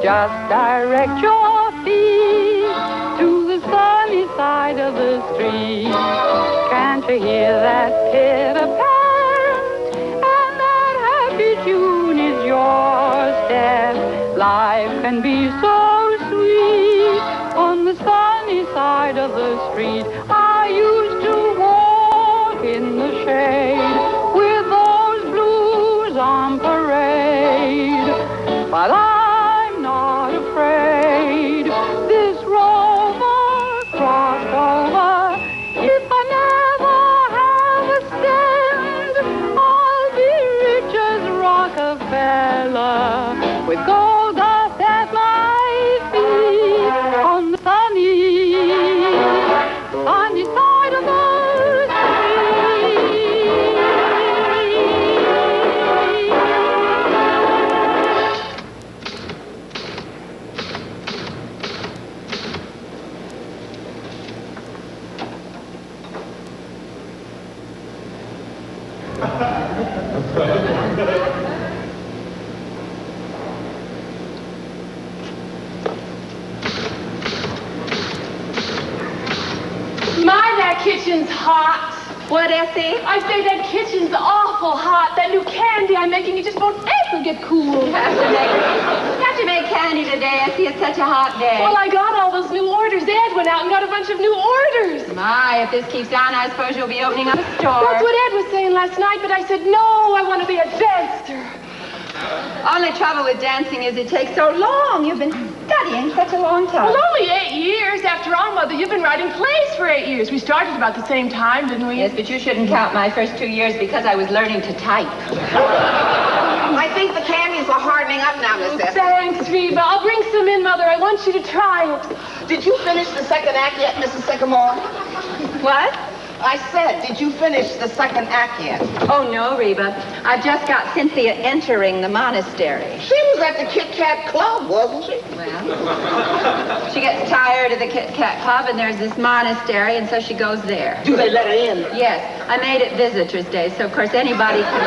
Just direct your feet to the sunny side of the street. Can't you hear that pitter-pat? And that happy tune is your step. Life can be so sweet on the sunny side of the street. I used to walk in the shade with those blues on parade. But I'm not afraid. This rover crossed over. If I never have a cent, I'll be rich as Rockefeller with gold dust at my feet on the sunny side of the Kitchen's hot. What, Essie? I say that kitchen's awful hot. That new candy I'm making, it just won't ever get cool. You have to make candy today, Essie. It's such a hot day. Well, I got all those new orders. Ed went out and got a bunch of new orders. My, if this keeps on, I suppose you'll be opening up a store. That's what Ed was saying last night, but I said, no, I want to be a dancer. Only trouble with dancing is it takes so long. You've been studying such a long time. Well, only 8 years. After all, Mother, you've been writing plays for 8 years. We started about the same time, didn't we? Yes, but you shouldn't count my first 2 years because I was learning to type. I think the candies are hardening up now, Miss Essie. Thanks, Reba. I'll bring some in, Mother. I want you to try it. Did you finish the second act yet, Mrs. Sycamore? What? I said, did you finish the second act yet? Oh, no, Reba. I've just got Cynthia entering the monastery. She was at the Kit Kat Club, wasn't she? Well, she gets tired of the Kit Kat Club, and there's this monastery, and so she goes there. Do they let her in? Yes. I made it Visitors' Day, so of course anybody can...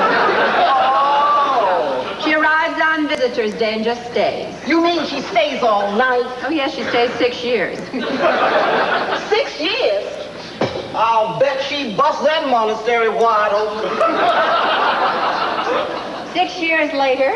Oh! She arrives on Visitors' Day and just stays. You mean she stays all night? Oh, yes, she stays 6 years. 6 years? I'll bet she busts that monastery wide open. 6 years later...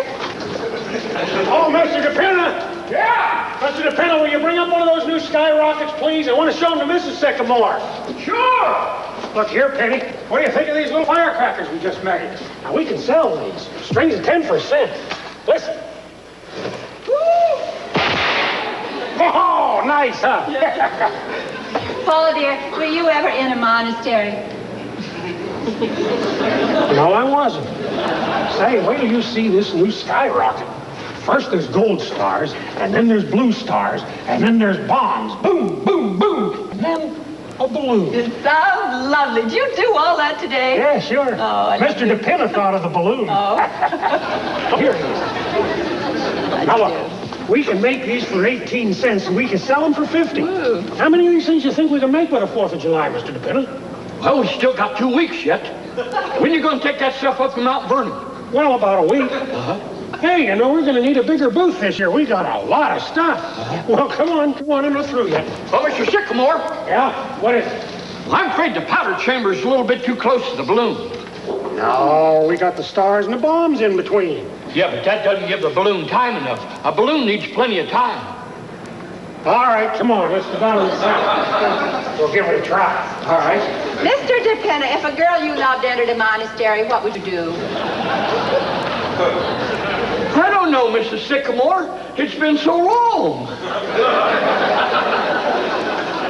Oh, Mr. DePinna! Yeah! Mr. DePinna, will you bring up one of those new skyrockets, please? I want to show them to Mrs. Sycamore. Sure! Look here, Penny. What do you think of these little firecrackers we just made? Now, we can sell these. Strings at 10 for a cent. Listen. Woo! Oh, nice, huh? Paula, dear, were you ever in a monastery? No, I wasn't. Say, wait till you see this new skyrocket. First there's gold stars, and then there's blue stars, and then there's bombs. Boom, boom, boom. And then a balloon. It sounds lovely. Did you do all that today? Yeah, sure. Oh, Mr. DePinna thought of the balloon. Oh. Here it is. Now look, we can make these for 18 cents, and we can sell them for 50. Ooh. How many of these things do you think we can make by the 4th of July, Mr. DePinna? Well, we still got 2 weeks yet. When are you going to take that stuff up to Mount Vernon? Well, about a week. Hey, you know, we're going to need a bigger booth this year. We got a lot of stuff. Well, come on, I'm not through yet. Well, Mr. Sycamore, Yeah? What is it? I'm afraid the powder chamber's a little bit too close to the balloon. No, we got the stars and the bombs in between. Yeah, but that doesn't give the balloon time enough. A balloon needs plenty of time. All right, come on, let's go down inside. We'll give it a try. All right? Mr. DePinna, if a girl you loved entered a monastery, what would you do? I don't know, Mrs. Sycamore. It's been so long.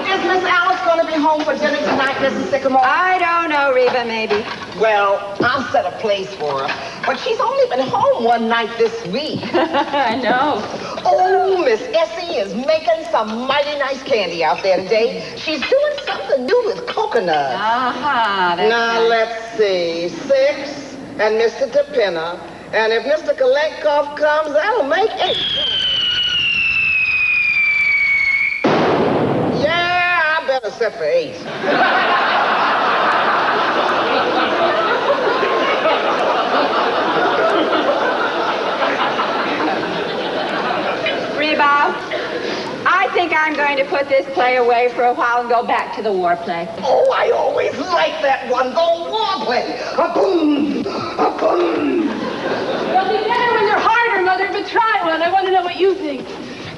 Is Miss Alice going to be home for dinner tonight, Mrs. Sycamore? I don't know, Reba, maybe. Well, I'll set a place for her. But she's only been home one night this week. I know. Oh, Miss Essie is making some mighty nice candy out there today. She's doing something new with coconut. Uh-huh. Now, let's see. 6 and Mr. DePinna. And if Mr. Kolenkov comes, that'll make 8. Yeah, I better set for 8. I'm going to put this play away for a while and go back to the war play. Oh, I always liked that one, the war play. A-boom, a-boom. They'll be better when they're harder, Mother, but try one. I want to know what you think.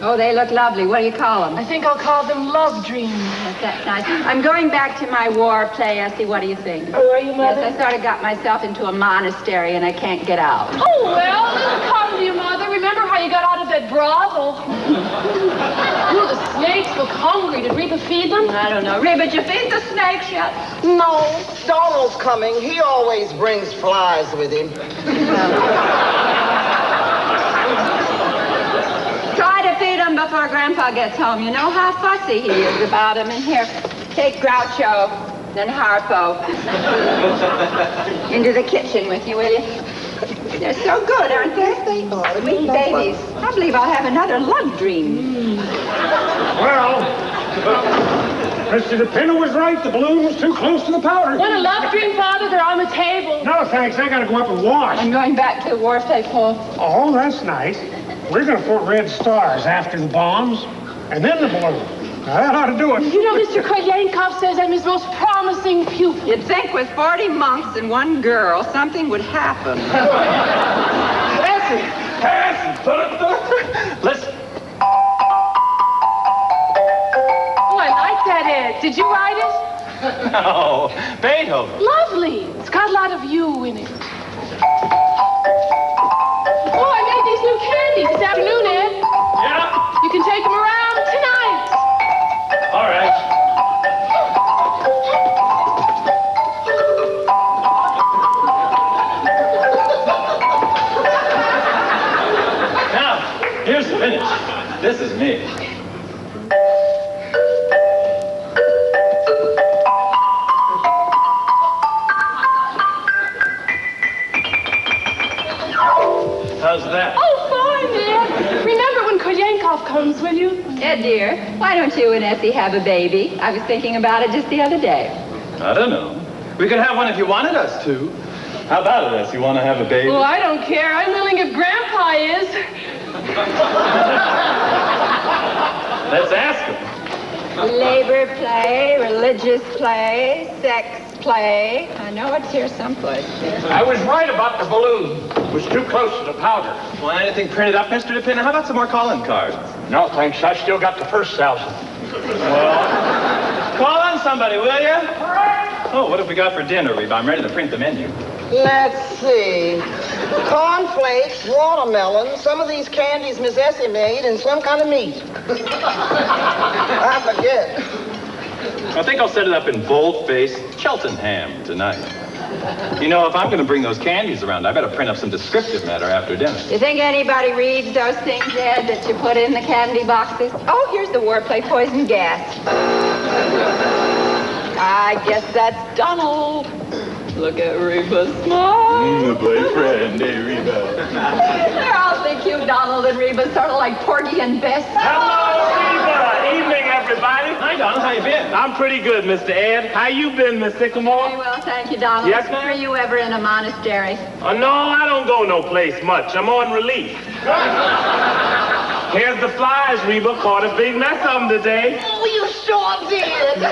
Oh, they look lovely. What do you call them? I think I'll call them Love Dreams. Yes, that's nice. I'm going back to my war play, Essie. What do you think? Oh, are you, Mother? Yes, I sort of got myself into a monastery and I can't get out. Oh, well, it'll come to you, Mother. Remember how you got out of that brothel? Ooh, the snakes look hungry. Did Reba feed them? I don't know. Reba, did you feed the snakes yet? No, Donald's coming. He always brings flies with him. Try to feed him before Grandpa gets home. You know how fussy he is about him. And here, take Groucho, then Harpo into the kitchen with you, will you? They're so good, aren't they? Sweet babies. I believe I'll have another love dream. Well, Mr. DePinna was right. The balloon was too close to the powder. Want a love dream, Father? They're on the table. No, thanks. I gotta go up and wash. I'm going back to the war play, Paul. Oh, that's nice. We're gonna put red stars after the bombs, and then the balloon. Now, that ought to do it. You know, Mr. Kolyankov says I'm his most promising pupil. You'd think with 40 monks and one girl, something would happen. Essie! Listen. Oh, I like that, Ed. Did you write it? No, Beethoven. Lovely. It's got a lot of you in it. Oh, I made these new candies this afternoon, Ed. Yeah? You can take them around tonight. All right. Now, here's the finish. This is me. How's that? Oh, fine, Ed. Remember when Kolyankov comes, will you? Ed, dear, why don't you and Essie have a baby? I was thinking about it just the other day. I don't know. We could have one if you wanted us to. How about it, Essie? You want to have a baby? Well, I don't care. I'm willing if Grandpa is. Let's ask him. Labor play, religious play, sex play. I know it's here someplace. I was right about the balloon. It was too close to the powder. Want anything printed up, Mr. DePinna? How about some more calling cards? No, thanks. I still got the first 1,000. Well, call on somebody, will you? Oh, what have we got for dinner, Reba? I'm ready to print the menu. Let's see. Cornflakes, watermelon, some of these candies Miss Essie made, and some kind of meat. I forget. I think I'll set it up in bold-faced Cheltenham tonight. You know, if I'm going to bring those candies around, I better print up some descriptive matter after dinner. You think anybody reads those things, Ed, that you put in the candy boxes? Oh, here's the war play, poison gas. I guess that's Donald. Look at Reba smile. The boyfriend, hey, Reba. They're all so cute, Donald and Reba, sort of like Porgy and Bess. Hello, Reba. Evening, everybody. Hi, Donald. How you been? I'm pretty good, Mr. Ed. How you been, Miss Sycamore? Very well, thank you, Donald. Yes, ma'am? Were you ever in a monastery? Oh, no, I don't go no place much. I'm on relief. Here's the flies, Reba. Caught a big mess of them today. Oh, you sure did.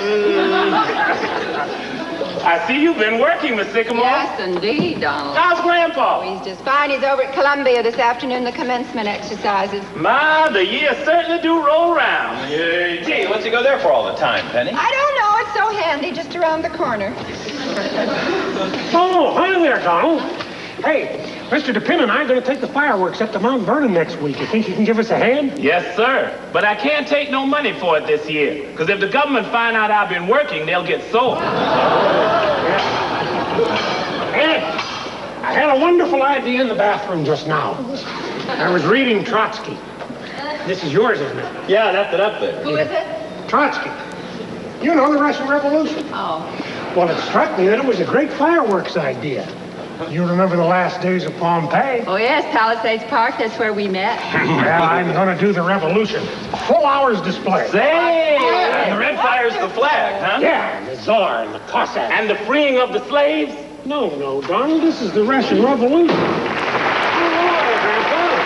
I see you've been working, Miss Sycamore. Yes, indeed, Donald. How's Grandpa? He's just fine. He's over at Columbia this afternoon, the commencement exercises. My, the years certainly do roll round. Gee, what's he go there for all the time, Penny? I don't know. It's so handy, just around the corner. Oh, hi there, Donald. Hey, Mr. DePinna and I are going to take the fireworks up to Mount Vernon next week. You think you can give us a hand? Yes, sir. But I can't take no money for it this year. Because if the government find out I've been working, they'll get sore. Hey, I had a wonderful idea in the bathroom just now. I was reading Trotsky. This is yours, isn't it? Yeah, I left it up there. Who is it? Trotsky. You know, the Russian Revolution. Oh. Well, it struck me that it was a great fireworks idea. You remember the last days of Pompeii? Oh, yes, Palisades Park. That's where we met. Well, I'm going to do the revolution. Full hours display. Say, And the red fire's the flag, huh? Yeah, the Tsar and the Cossack. and the freeing of the slaves? No, Donald, this is the Russian Revolution.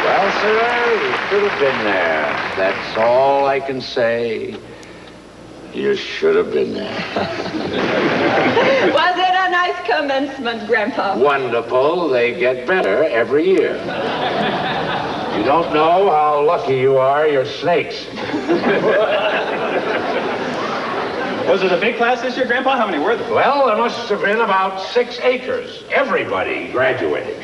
Well, sir, you should have been there. That's all I can say. You should have been there. Was it a nice commencement, Grandpa? Wonderful. They get better every year. You don't know how lucky you are, you're snakes. Was it a big class this year, Grandpa? How many were there? Well, there must have been about 6 acres. Everybody graduated.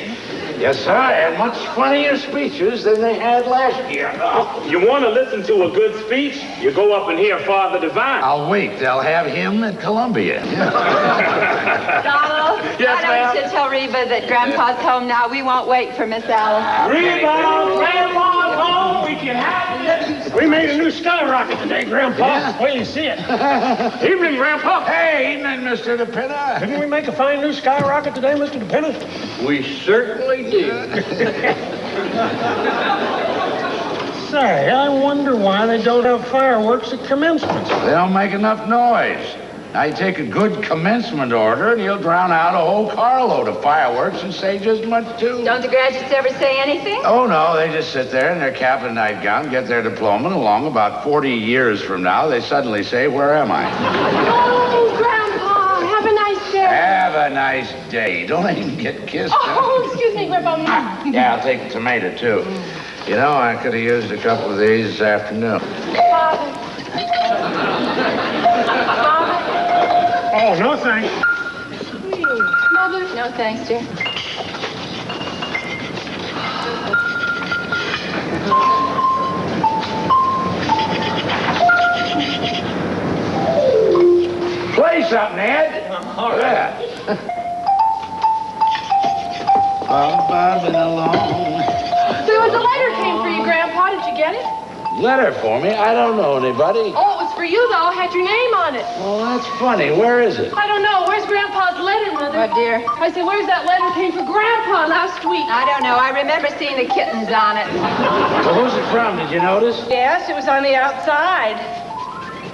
Yes, sir, and much funnier speeches than they had last year. You want to listen to a good speech? You go up and hear Father Divine. I'll wait. They'll have him at Columbia. Donald, Yes, why ma'am? don't you tell Reba that Grandpa's home now? We won't wait for Miss Alice. Reba, Grandpa's home. We can have it. We made a new skyrocket today, Grandpa. Wait till you see it. Evening, Grandpa. Hey, evening, Mr. DePinna. Didn't we make a fine new skyrocket today, Mr. DePinna? We certainly did. Say, I wonder why they don't have fireworks at commencements. They don't make enough noise. I take a good commencement order, and you'll drown out a whole carload of fireworks and say just much, too. Don't the graduates ever say anything? Oh, no, they just sit there in their cap and nightgown, get their diploma, and along about 40 years from now, they suddenly say, where am I? Oh, Grandpa, have a nice day. Have a nice day. Don't even get kissed. Oh, excuse me, Grandpa. Yeah, I'll take a tomato, too. You know, I could have used a couple of these this afternoon. Father. Oh, no thanks. Mother. No, thanks, dear. Play something, Ed. All right. Yeah. Bobbing along. There was a letter came for you, Grandpa. Did you get it? Letter for me? I don't know anybody. Oh, it was for you, though. It had your name on it. Well, that's funny. Where is it? I don't know. Where's Grandpa's letter, Mother? What, dear? I said, where's that letter came for Grandpa last week? I don't know. I remember seeing the kittens on it. Well, who's it from? Did you notice? Yes, it was on the outside.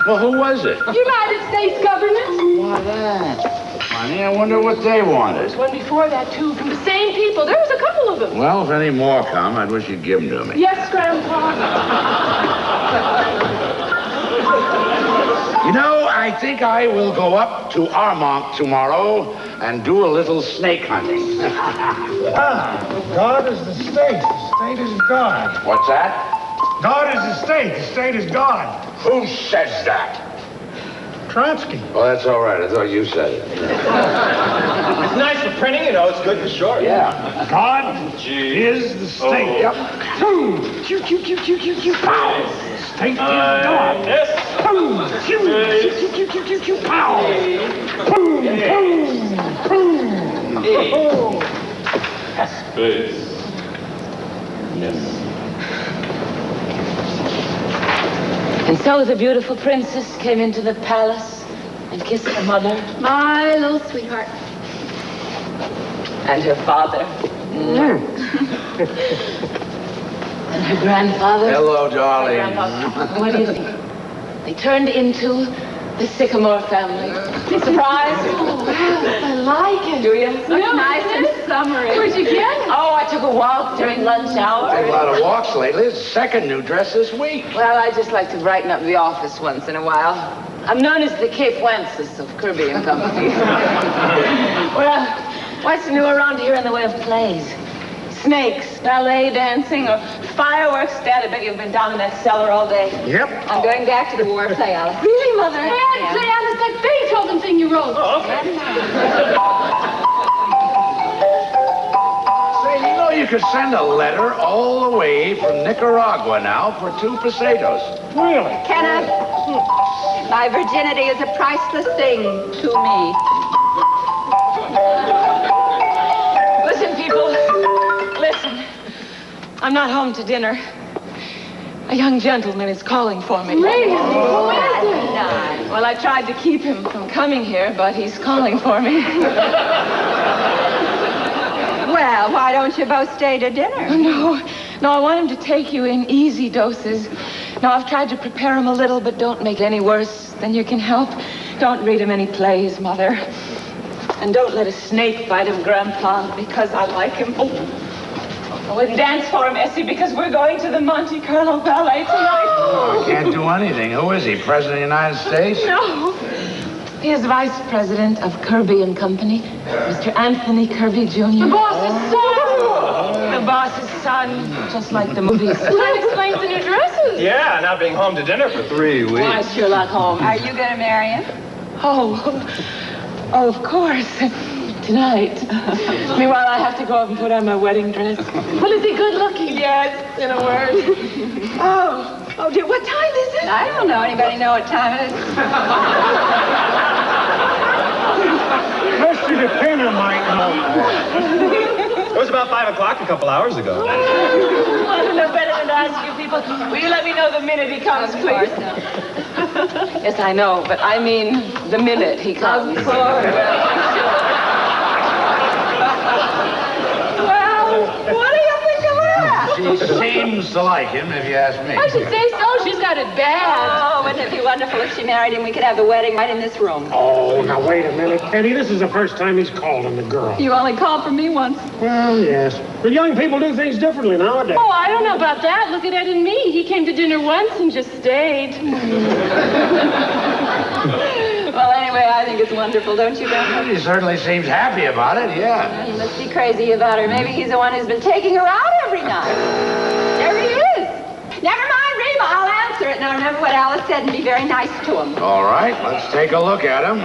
Well, who was it? United States government. Why, that. Funny. I wonder what they wanted. There's one before that, too, from the same people. There was a couple of them. Well, if any more come, I'd wish you'd give them to me. Yes, Grandpa. You know, I think I will go up to Armonk tomorrow and do a little snake hunting. God is the state. The state is God. What's that? God is the state. The state is God. Who says that? Trotsky. Oh, that's all right. I thought you said it. It's nice for printing, you know. It's good for short. Yeah. God is the state. Yep. State is God. Yes. Pow. Space. And so the beautiful princess came into the palace and kissed her mother My little sweetheart. and her father. And her grandfather. Hello, darling. Grandpa. What do you think? They turned into the Sycamore family. Surprise? Oh, wow, I like it. Do you? Looks nice and summery. Where'd you get it? Oh, I took a walk during lunch A hour. lot of walks lately. It's the second new dress this week. Well, I just like to brighten up the office once in a while. I'm known as the Cape Wences of Kirby and Company. Well, what's new around here in the way of plays? Snakes, ballet dancing, or fireworks? Dad, I bet you've been down in that cellar all day. Yep. I'm going back to the war play, Alice. Really, Mother? Dad, it's that Beethoven thing you wrote. Oh, okay. Say, you know you could send a letter all the way from Nicaragua now for 2 pesetos. Really? Kenneth, my virginity is a priceless thing to me. Listen, people. Listen. I'm not home to dinner. A young gentleman is calling for me. Really? Who is it? Well, I tried to keep him from coming here, but he's calling for me. Well, why don't you both stay to dinner? No, I want him to take you in easy doses. Now, I've tried to prepare him a little, but don't make it any worse than you can help. Don't read him any plays, Mother. And don't let a snake bite him, Grandpa, because I like him. Oh. I wouldn't dance for him, Essie, because we're going to the Monte Carlo Ballet tonight. Oh, can't do anything. Who is he? President of the United States? No. He is Vice President of Kirby and Company, Mr. Anthony Kirby Jr. The boss's son! The boss's son, just like the movies. That explains the new dresses. Yeah, not being home to dinner for 3 weeks. Why, Sherlock Holmes? Are you going to marry him? Oh, of course. Tonight. Meanwhile, I have to go up and put on my wedding dress. Well, is he good looking? Yes, in a word. Oh, dear, what time is it? I don't know. Anybody know what time it is? Mr. DePina might know. It was about 5 o'clock a couple hours ago. I don't know better than to ask you people. Will you let me know the minute he comes, please? Yes, I know, but I mean the minute he comes. Of course. Well, what do you think of that? She seems to like him, if you ask me. I should say so. She's got it bad. Oh, wouldn't it be wonderful if she married him? We could have the wedding right in this room. Oh, now wait a minute, Penny. This is the first time he's called on the girl. You only called for me once. Well, yes. But young people do things differently nowadays. Oh, I don't know about that. Look at Ed and me. He came to dinner once and just stayed. Well, anyway, I think it's wonderful, don't you, Grandpa? He certainly seems happy about it, yeah. You must be crazy about her. Maybe he's the one who's been taking her out every night. There he is. Never mind, Reba. I'll answer it. Now remember what Alice said and be very nice to him. All right, let's take a look at him.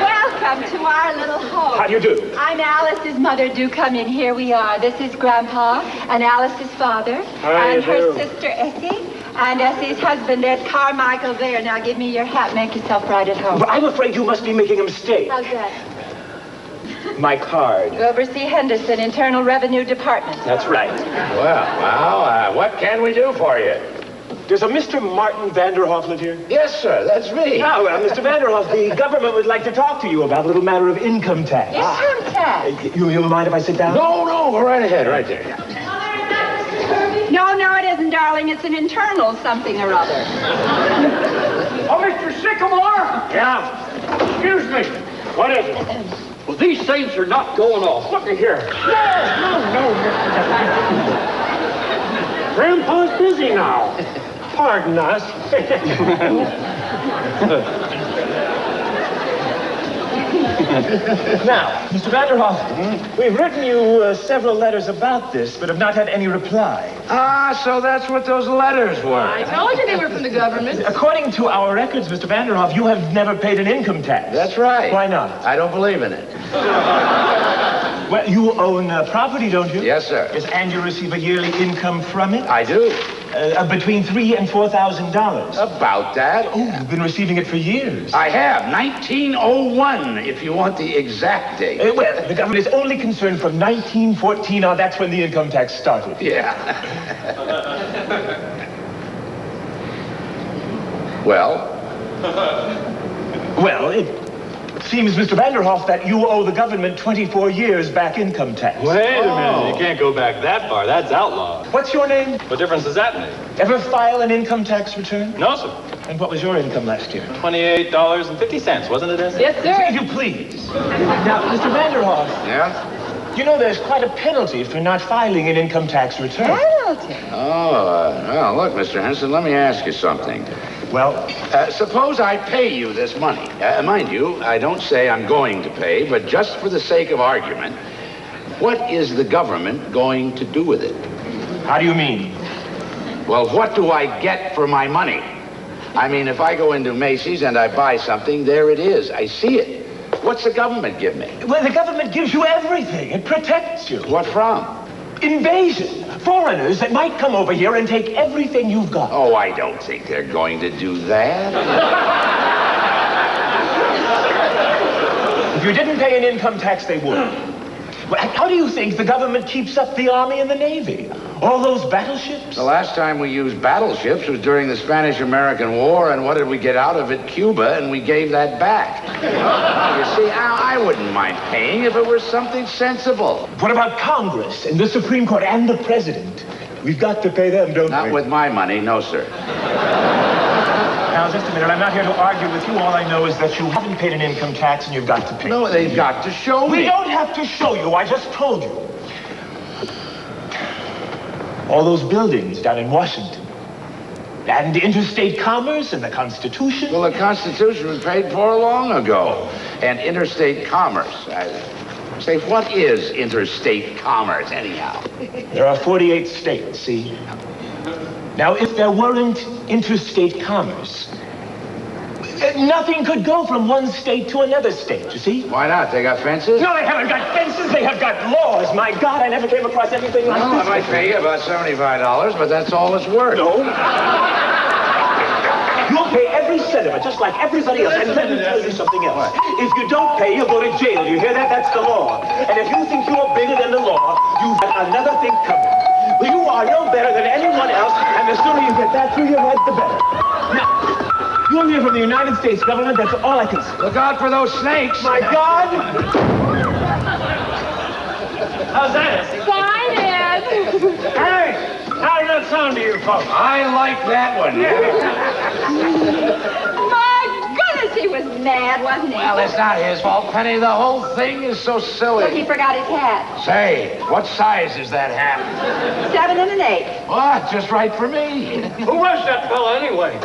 Welcome to our little home. How do you do? I'm Alice's mother. Do come in. Here we are. This is Grandpa and Alice's father. How and do you her do? sister, Essie. And Essie's husband, there's Carmichael there. Now give me your hat. Make yourself right at home. But I'm afraid you must be making a mistake. How's that? My card. Wilbur C. Henderson, Internal Revenue Department. That's right. Well, what can we do for you? Does a Mr. Martin Vanderhoff live here? Yes, sir, that's me. Now, Mr. Vanderhoff, the government would like to talk to you about a little matter of income tax. Income tax. You mind if I sit down? No, go right ahead, right there. No, it isn't, darling. It's an internal something or other. Oh, Mr. Sycamore? Yeah. Excuse me. What is it? Well, these saints are not going off. Look at here. No, Mr. Grandpa's busy now. Pardon us. Now, Mr. Vanderhoff, we've written you several letters about this, but have not had any reply. So that's what those letters were. I told you they were from the government. According to our records, Mr. Vanderhoff, you have never paid an income tax. That's right. Why not? I don't believe in it. Well, you own property, don't you? Yes, sir. Yes, and you receive a yearly income from it? I do. Between $3,000 and $4,000. About that. Oh, you've been receiving it for years. I have. 1901, if you want the exact date. Well, the government is only concerned from 1914 on. That's when the income tax started. Yeah. Well? Well, it seems, Mr. Vanderhoff, that you owe the government 24 years back income tax. Wait a minute. You can't go back that far. That's outlawed. What's your name? What difference does that make? Ever file an income tax return? No, sir. And what was your income last year? $28.50, wasn't it, Essie? Yes, sir. If you please. Now, Mr. Vanderhoff, Yeah? you know there's quite a penalty for not filing an income tax return. Penalty. Well, look, Mr. Henson, let me ask you something. Well, Suppose I pay you this money. Mind you, I don't say I'm going to pay, but just for the sake of argument, what is the government going to do with it? how do you mean? Well, what do I get for my money? I mean, if I go into Macy's and I buy something, there it is. I see it. What's the government give me? Well, the government gives you everything. It protects you. What from? Invasion. Foreigners that might come over here and take everything you've got. Oh, I don't think they're going to do that. If you didn't pay an income tax, they would. Well, how do you think the government keeps up the Army and the Navy? All those battleships? The last time we used battleships was during the Spanish-American War, and what did we get out of it? Cuba, and we gave that back. You see, I wouldn't mind paying if it were something sensible. What about Congress and the Supreme Court and the President? We've got to pay them, don't we? Not with my money, no, sir. Now, just a minute. I'm not here to argue with you. All I know is that you haven't paid an income tax and you've got to pay. No, they've got to show me. We don't have to show you. I just told you. All those buildings down in Washington. And interstate commerce and the Constitution. Well, the Constitution was paid for long ago. And interstate commerce. Say, what is interstate commerce, anyhow? There are 48 states, see? Now, if there weren't interstate commerce, nothing could go from one state to another state, you see? Why not? They got fences? No, they haven't got fences. They have got laws. My God, I never came across anything like Well, this. I might pay you about $75, but that's all it's worth. No. You'll pay every cent of it, just like everybody else. And let me tell you something else. If you don't pay, you'll go to jail. You hear that? That's the law. And if you think you're bigger than the law, you've got another thing coming. Well, you are no better than anyone else, and the sooner you get that through your head, the better. Now, you'll hear from the United States government. That's all I can say. Look out for those snakes. My God! How's that? Fine, Ed. Hey, how does that sound to you folks? I like that one. My goodness, he was mad, wasn't he? Well, it's not his fault, Penny. The whole thing is so Look, he silly. forgot his hat. Say, what size is that hat? 7 and an 8. What? Just right for me. Who was that fella anyway?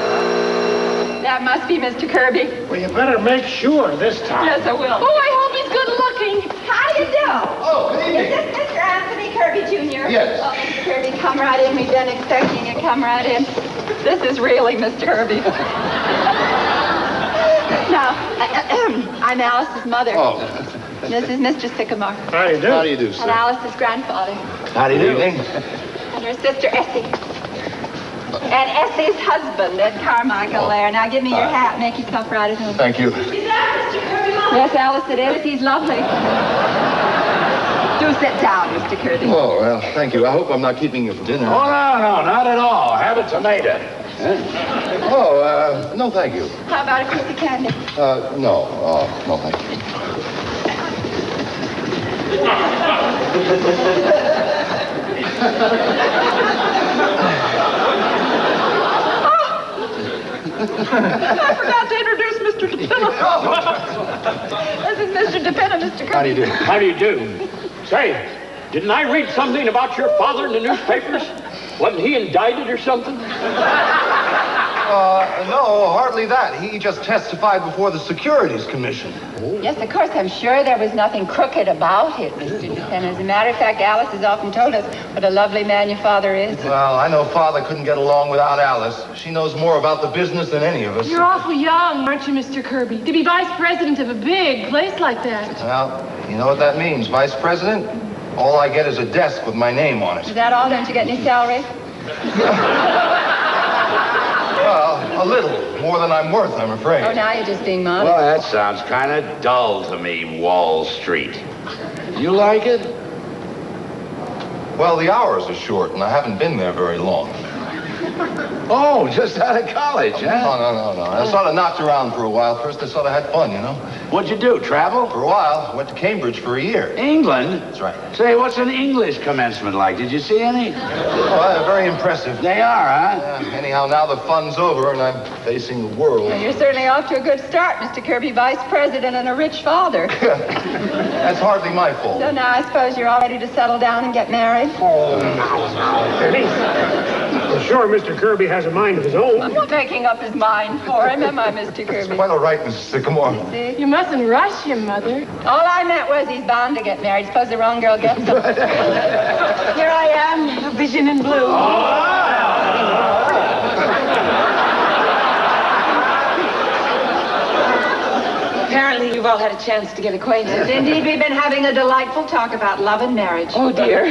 That must be Mr. Kirby. Well, you better make sure this time. Yes, I will. Oh, I hope he's good looking. How do you do? Oh, good Is evening. this Mr. Anthony Kirby, Jr.? Yes. Oh, Mr. Kirby, come right in. We've been expecting you. Come right in. This is really Mr. Kirby. Now, I'm Alice's mother. Oh. This is Mr. Sycamore. How do you do? How do you do, And sir? Alice's grandfather. How do you do? And her sister, Essie. And Essie's husband, Ed Carmichael there. Now, give me your hat. Make yourself right at home. Thank you. Yes, Alice, it is. He's lovely. Do sit down, Mr. Kirby. Oh, well, thank you. I hope I'm not keeping you for dinner. Oh, no, not at all. Have a tomato. Oh, no, thank you. How about a piece of candy? No. Oh, no, thank you. I forgot to introduce Mr. DePinna. This is Mr. DePinna, Mr. Kirby. How do you do? How do you do? Say, didn't I read something about your father in the newspapers? Wasn't he indicted or something? No, hardly that. He just testified before the Securities Commission. Yes, of course, I'm sure there was nothing crooked about it, Mr. DePinna. As a matter of fact, Alice has often told us what a lovely man your father is. Well, I know Father couldn't get along without Alice. She knows more about the business than any of us. You're awful young, aren't you, Mr. Kirby? To be vice president of a big place like that. Well, you know what that means, Vice President? All I get is a desk with my name on Is it. that all? Don't you get any salary? Well, a little. More than I'm worth, I'm afraid. Oh, now you're just being modest. Well, that sounds kind of dull to me, Wall Street. You like it? Well, the hours are short, and I haven't been there very long. Oh, just out of college, huh? No. I sort of knocked around for a while. First, I sort of had fun, you know? What'd you do, travel? For a while, I went to Cambridge for a year. England? That's right. Say, what's an English commencement like? Did you see any? Oh, they're very impressive. They are, huh? Anyhow, now the fun's over, and I'm facing the world. Well, you're certainly off to a good start, Mr. Kirby, vice president and a rich father. That's hardly my fault. So now I suppose you're all ready to settle down and get married? Penny, I'm sure Mr. Kirby has a mind of his own. I'm not making up his mind for him, am I, Mr. Kirby? Quite all right, Mrs. Sycamore. See? You mustn't rush him, Mother. All I meant was he's bound to get married. Suppose the wrong girl gets him. Here I am, a vision in blue. Apparently, you've all had a chance to get acquainted. Indeed, we've been having a delightful talk about love and marriage. Oh, dear.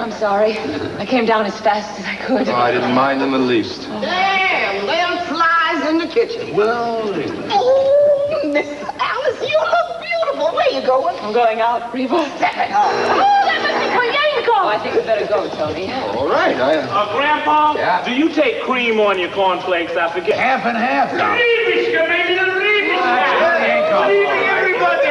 I'm sorry. I came down as fast as I could. Oh, I didn't mind in the least. Damn, them flies in the kitchen. Well, Oh, Miss Alice, you look beautiful. Where you going? I'm going out, Reba. Oh, that must be Koyenko. Oh, I think we better go, Tony. All right, Grandpa, Yeah? do you take cream on your cornflakes? I forget. half and half now. Rebischka, maybe the Rebischka. Koyenko. Good evening, everybody.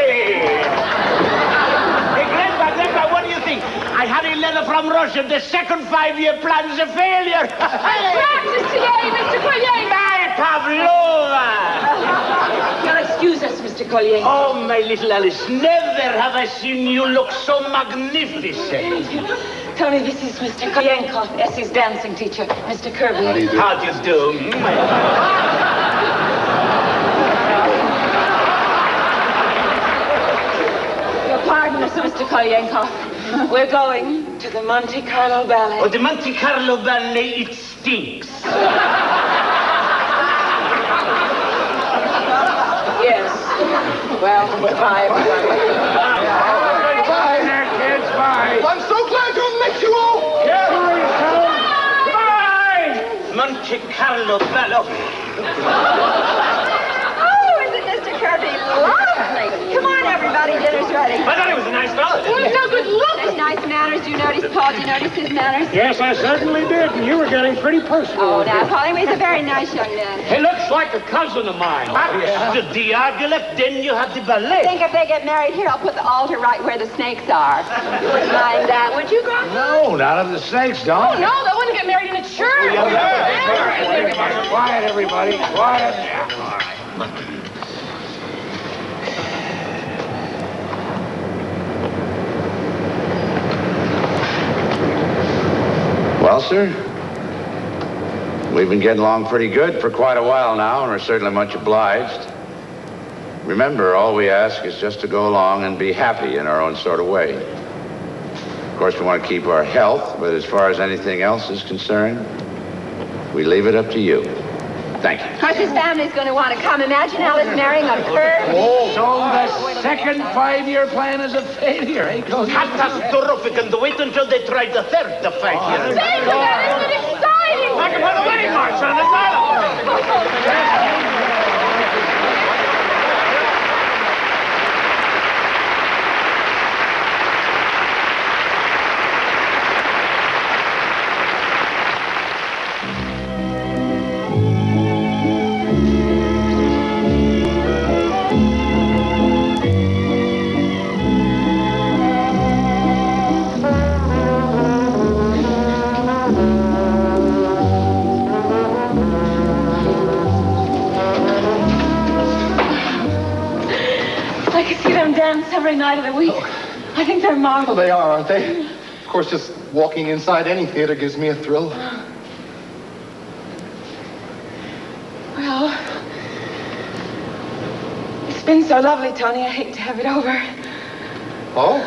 Hey, Grandpa, what do you think? I had a letter from Russia. The second 5-year plan is a failure. Practice today, Mr. Koyenko. Pavlova. You'll excuse us, Mr. Mr. Kolyenko. Oh, my little Alice, never have I seen you look so magnificent. Tony, this is Mr. Kolyenko, Essie's dancing teacher. Mr. Kirby. How do you do? How do you do? Your pardon us, Mr. Kolyenko. We're going to the Monte Carlo Ballet. Oh, the Monte Carlo Ballet, it stinks. Yes. Well, goodbye, everyone. Bye there, kids. Bye. I'm so glad to have met you all. Monte Carlo Ballet. Oh, isn't Mr. Kirby lovely? Come on, everybody, dinner's ready. I thought he was a nice fellow. He's so good looking. Nice manners. Do you notice, Paul? Do you notice his manners? Yes, I certainly did. And you were getting pretty personal. Oh, now, Paulie, he's a very nice young man. He looks like a cousin of mine. The Diaghilev, then you have the ballet. I think if they get married here, I'll put the altar right where the snakes are. You wouldn't mind that, would you, Grandma? No, not if the snakes don't. Oh, no, they wouldn't get married in a church. Quiet, everybody. Quiet. All right. Well, sir, we've been getting along pretty good for quite a while now, and we're certainly much obliged. Remember, all we ask is just to go along and be happy in our own sort of way. Of course, we want to keep our health, but as far as anything else is concerned, we leave it up to you. Thank you. Of course, his family's going to want to come. Imagine Alice marrying a Kirby. So the second 5-year plan is a failure, eh, Coach? Catastrophic, and wait until they try the third to 5 years. Think of that, isn't it exciting? I can put a wedding march on the xylophone. I can see them dance every night of the week. I think they're marvelous. Well, they are, aren't they? Of course, just walking inside any theater gives me a thrill. Well, it's been so lovely, Tony. I hate to have it over. Oh?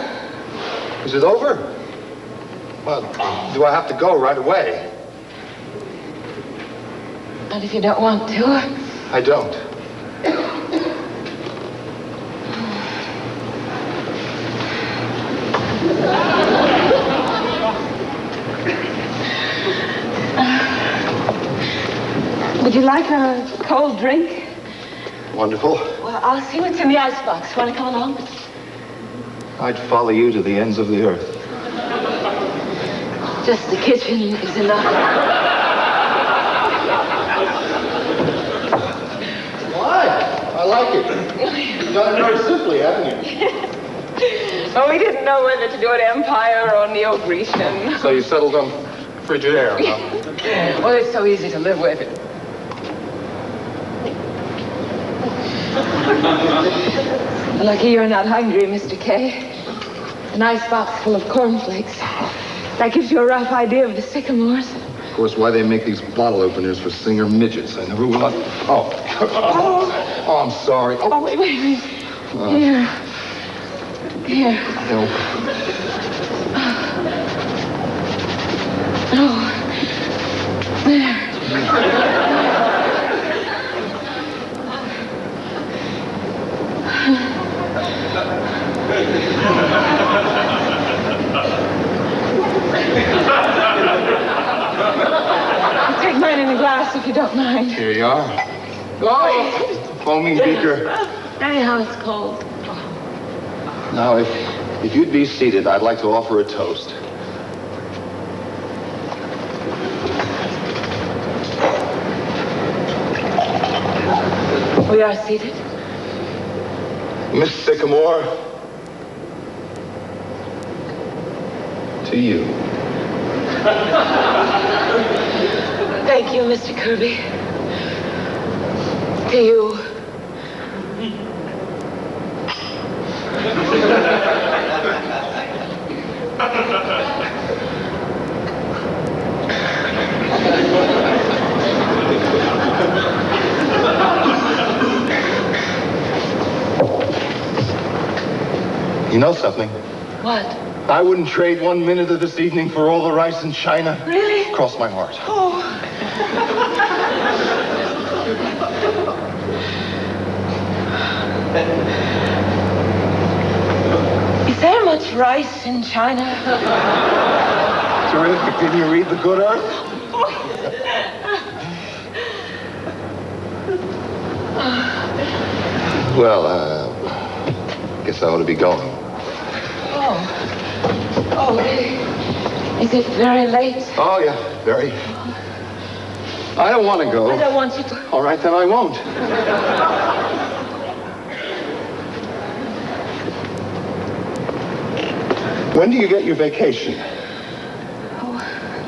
Is it over? Well, do I have to go right away? Not if you don't want to. I don't. Would you like a cold drink? Wonderful. Well, I'll see what's in the icebox. Want to come along? I'd follow you to the ends of the earth. Just the kitchen is enough. Why? I like it. You've done it very simply, haven't you? Well, we didn't know whether to do it Empire or Neo-Grecian. So you settled on Frigidaire, huh? Well, it's so easy to live with it. Lucky you're not hungry, Mr. K. An icebox full of cornflakes. That gives you a rough idea of the Sycamores. Of course, why they make these bottle openers for singer midgets. I never will. Oh, I'm sorry. Oh, wait. Here. No. Oh. There. Take mine in a glass if you don't mind. Here you are. Oh, foaming beaker. Anyhow, it's cold. Now, if you'd be seated, I'd like to offer a toast. We are seated. Miss Sycamore, to you. Thank you, Mr. Kirby. To you. You know something? What? I wouldn't trade 1 minute of this evening for all the rice in China. Really? Cross my heart. Oh. Is there much rice in China? Terrific. Didn't you read The Good Earth? Well, guess I ought to be going. Oh, is it very late? Oh, yeah, very. I don't want to go. I don't want you to. All right, then I won't. When do you get your vacation?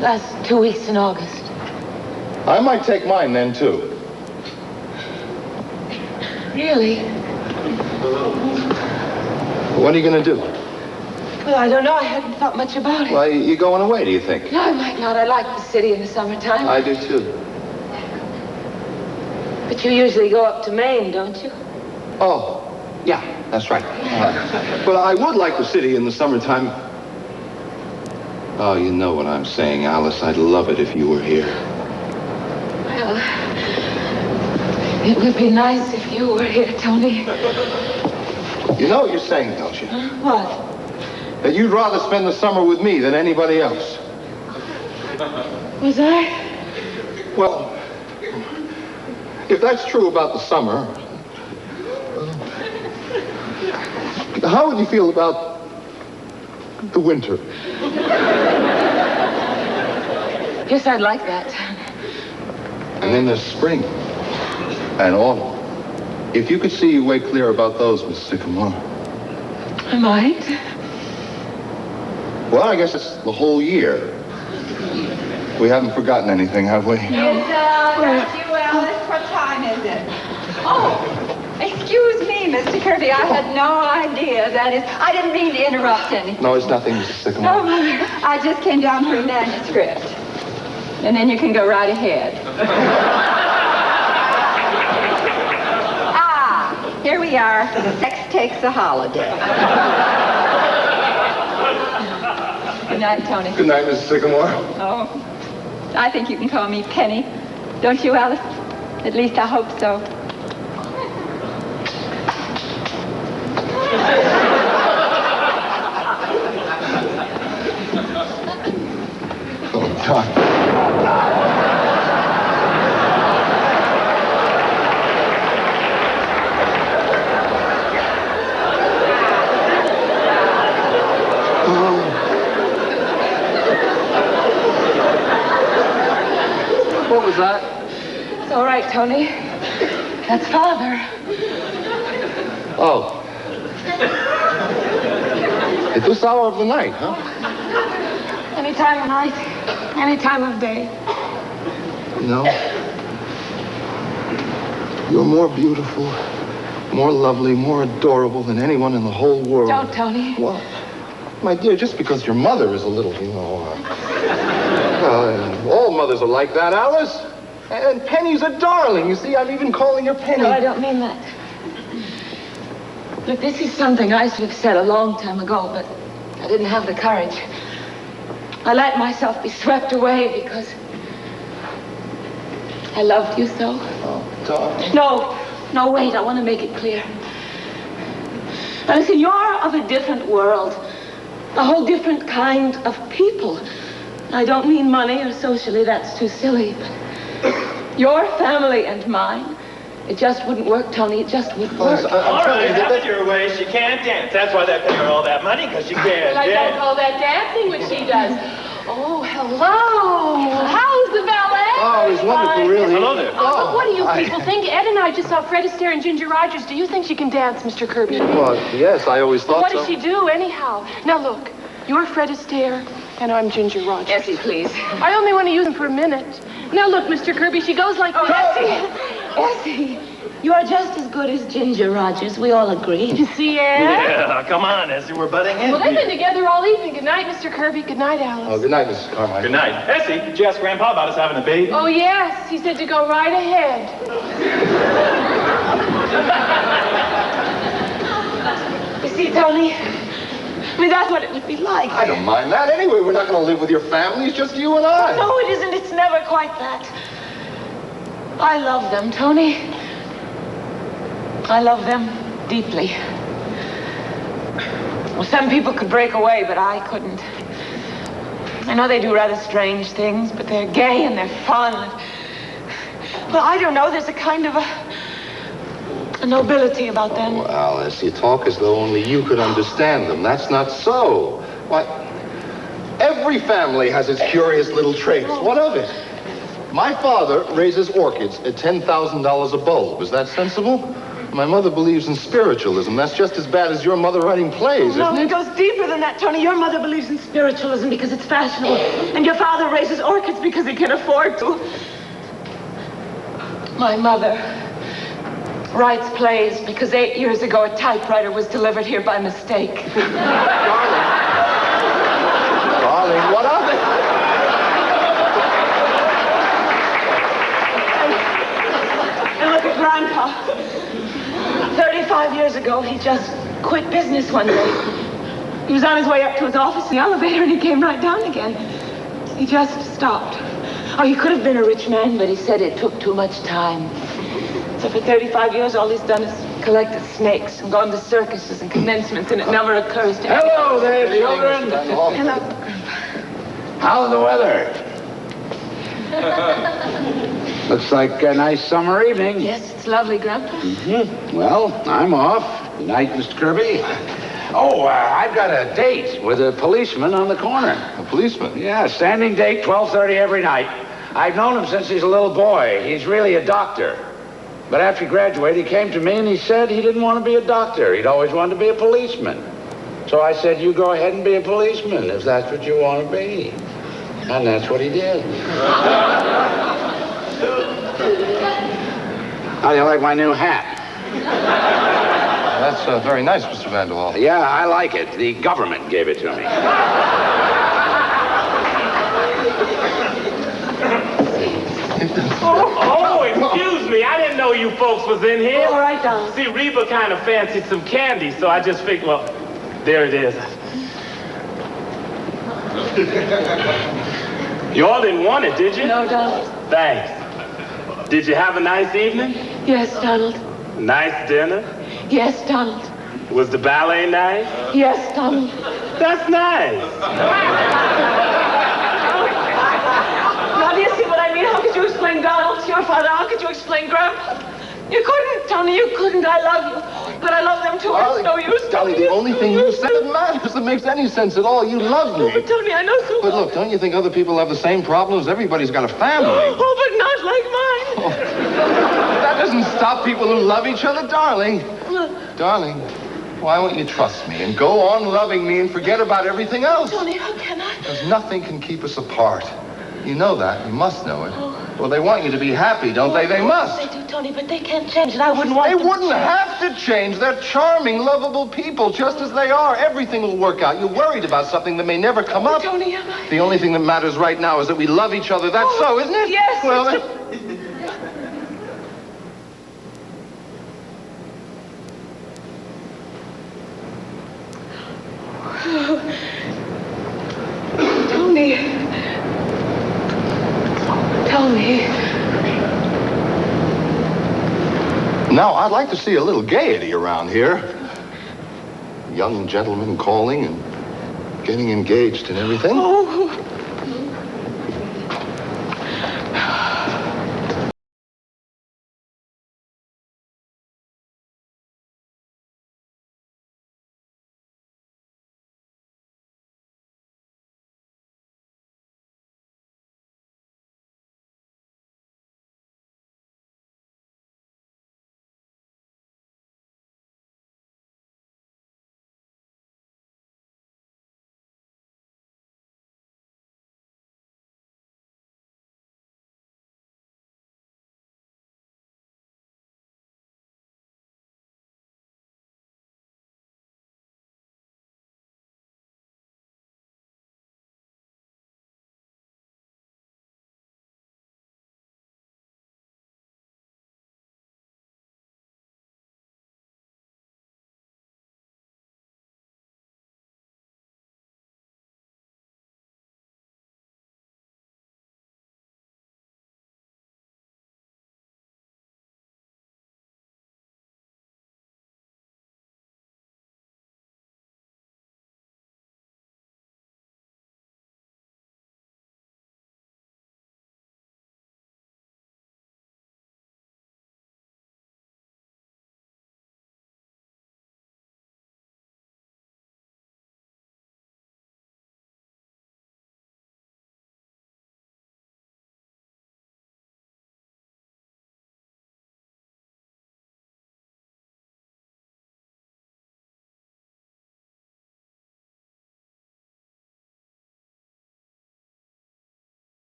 Last 2 weeks in August. I might take mine then, too. Really? What are you going to do? Well, I don't know. I hadn't thought much about it. Well, you going away, do you think? No, I might not. I like the city in the summertime. I do, too. But you usually go up to Maine, don't you? Oh, yeah, that's right. But I would like the city in the summertime. Oh, you know what I'm saying, Alice. I'd love it if you were here. Well, it would be nice if you were here, Tony. You know what you're saying, don't you? What? That you'd rather spend the summer with me than anybody else. Was I? Well, if that's true about the summer, how would you feel about the winter? Yes, I'd like that. And then there's spring and autumn. If you could see your way clear about those, Miss Sycamore. I might. Well, I guess it's the whole year. We haven't forgotten anything, have we? It's, that's you, Alice. What time is it? Oh, excuse me, Mr. Kirby. I had no idea. That is, I didn't mean to interrupt anything. No, it's nothing, Mrs. Sycamore. Oh, I just came down for a manuscript. And then you can go right ahead. Here we are. Sex takes a holiday. Good night, Tony. Good night, Mrs. Sycamore. Oh, I think you can call me Penny. Don't you, Alice? At least I hope so. Oh, God. What was that? It's all right, Tony. That's Father. Oh. At this hour of the night, huh? Any time of night, any time of day. No. You're more beautiful, more lovely, more adorable than anyone in the whole world. Don't, Tony. Well, my dear, just because your mother is a little, all mothers are like that, Alice. And Penny's a darling. You see, I'm even calling her Penny. No, I don't mean that. Look, this is something I should have said a long time ago, but I didn't have the courage. I let myself be swept away because I loved you so. Oh, darling. No, wait, I want to make it clear. Now, listen, you're of a different world, a whole different kind of people. I don't mean money or socially, that's too silly, but your family and mine, it just wouldn't work, Tony, it just wouldn't work. All right, have it your way. She can't dance. That's why they pay her all that money, because she can't Well, I don't dance. call that dancing when she does. Oh, hello. How's the ballet? Oh, it's wonderful, really. Hello there. Oh, what do you people think? Ed and I just saw Fred Astaire and Ginger Rogers. Do you think she can dance, Mr. Kirby? Well, yes, I always thought What so. does she do, anyhow? Now, look, you're Fred Astaire, and I'm Ginger Rogers. Essie, please. I only want to use him for a minute. Now, look, Mr. Kirby, she goes like this. Essie! You are just as good as Ginger Rogers. We all agree. Did you see Ed? Yeah, come on, Essie, we're butting in. Well, they've been together all evening. Good night, Mr. Kirby. Good night, Alice. Oh, good night, Mrs. Carmichael. Good night. Essie, did you ask Grandpa about us having a baby? Oh, yes. He said to go right ahead. You see, Tony? I mean, that's what it would be like. I don't mind that. Anyway, we're not going to live with your family. It's just you and I. No, it isn't. It's never quite that. I love them, Tony. I love them deeply. Well, some people could break away, but I couldn't. I know they do rather strange things, but they're gay and they're fun. Well, I don't know. There's a kind of a nobility about them. Oh, Alice, you talk as though only you could understand them. That's not so. Why, every family has its curious little traits. What of it? My father raises orchids at $10,000 a bulb. Is that sensible? My mother believes in spiritualism. That's just as bad as your mother writing plays, No, isn't it it? goes deeper than that, Tony. Your mother believes in spiritualism because it's fashionable, and your father raises orchids because he can afford to. My mother writes plays because 8 years ago a typewriter was delivered here by mistake. Darling, what of it? And look at Grandpa. 35 years ago, he just quit business one day. He was on his way up to his office in the elevator, and he came right down again. He just stopped. Oh, he could have been a rich man, but he said it took too much time. So for 35 years, all he's done is collected snakes and gone to circuses and commencements, and it never occurs to him. Hello there, children. Hello. How's the weather? Looks like a nice summer evening. Yes, it's lovely, Grandpa. Well, I'm off. Good night, Mr. Kirby. Oh, I've got a date with a policeman on the corner. A policeman? Yeah, standing date, 12:30 every night. I've known him since he's a little boy. He's really a doctor. But after he graduated, he came to me and he said he didn't want to be a doctor. He'd always wanted to be a policeman. So I said, you go ahead and be a policeman if that's what you want to be. And that's what he did. How do you like my new hat? That's very nice, Mr. Vanderwall. Yeah, I like it. The government gave it to me. Oh, excuse me. I didn't know you folks was in here. All right, Don. See, Reba kind of fancied some candy, so I just figured, well, there it is. You all didn't want it, did you? No, Donald. Thanks. Did you have a nice evening? Yes, Donald. Nice dinner? Yes, Donald. Was the ballet nice? Yes, Donald. That's nice. Now, do you see what I mean? How could you explain Donald to your father? How could you explain Grandpa? You couldn't, Tony. You couldn't. I love you. But I love them too. It's no use. Dolly, the only thing you said that matters, that makes any sense at all. You love me. Oh, but Tony, I know so But well. look, don't you think other people have the same problems? Everybody's got a family. Oh, but not like mine. That doesn't stop people who love each other, darling. Darling, why won't you trust me and go on loving me and forget about everything else? Tony, how can I? Because nothing can keep us apart. You know that. You must know it. Well, they want you to be happy, don't they? They must. They do, Tony, but they can't change it. I wouldn't want They them wouldn't to change. have to change. They're charming, lovable people, just as they are. Everything will work out. You're worried about something that may never come up. Tony, am I? The only thing that matters right now is that we love each other. That's so, isn't it? Yes. Well, Tony. Tony. now, I'd like to see a little gaiety around here. Young gentlemen calling and getting engaged and everything. Oh.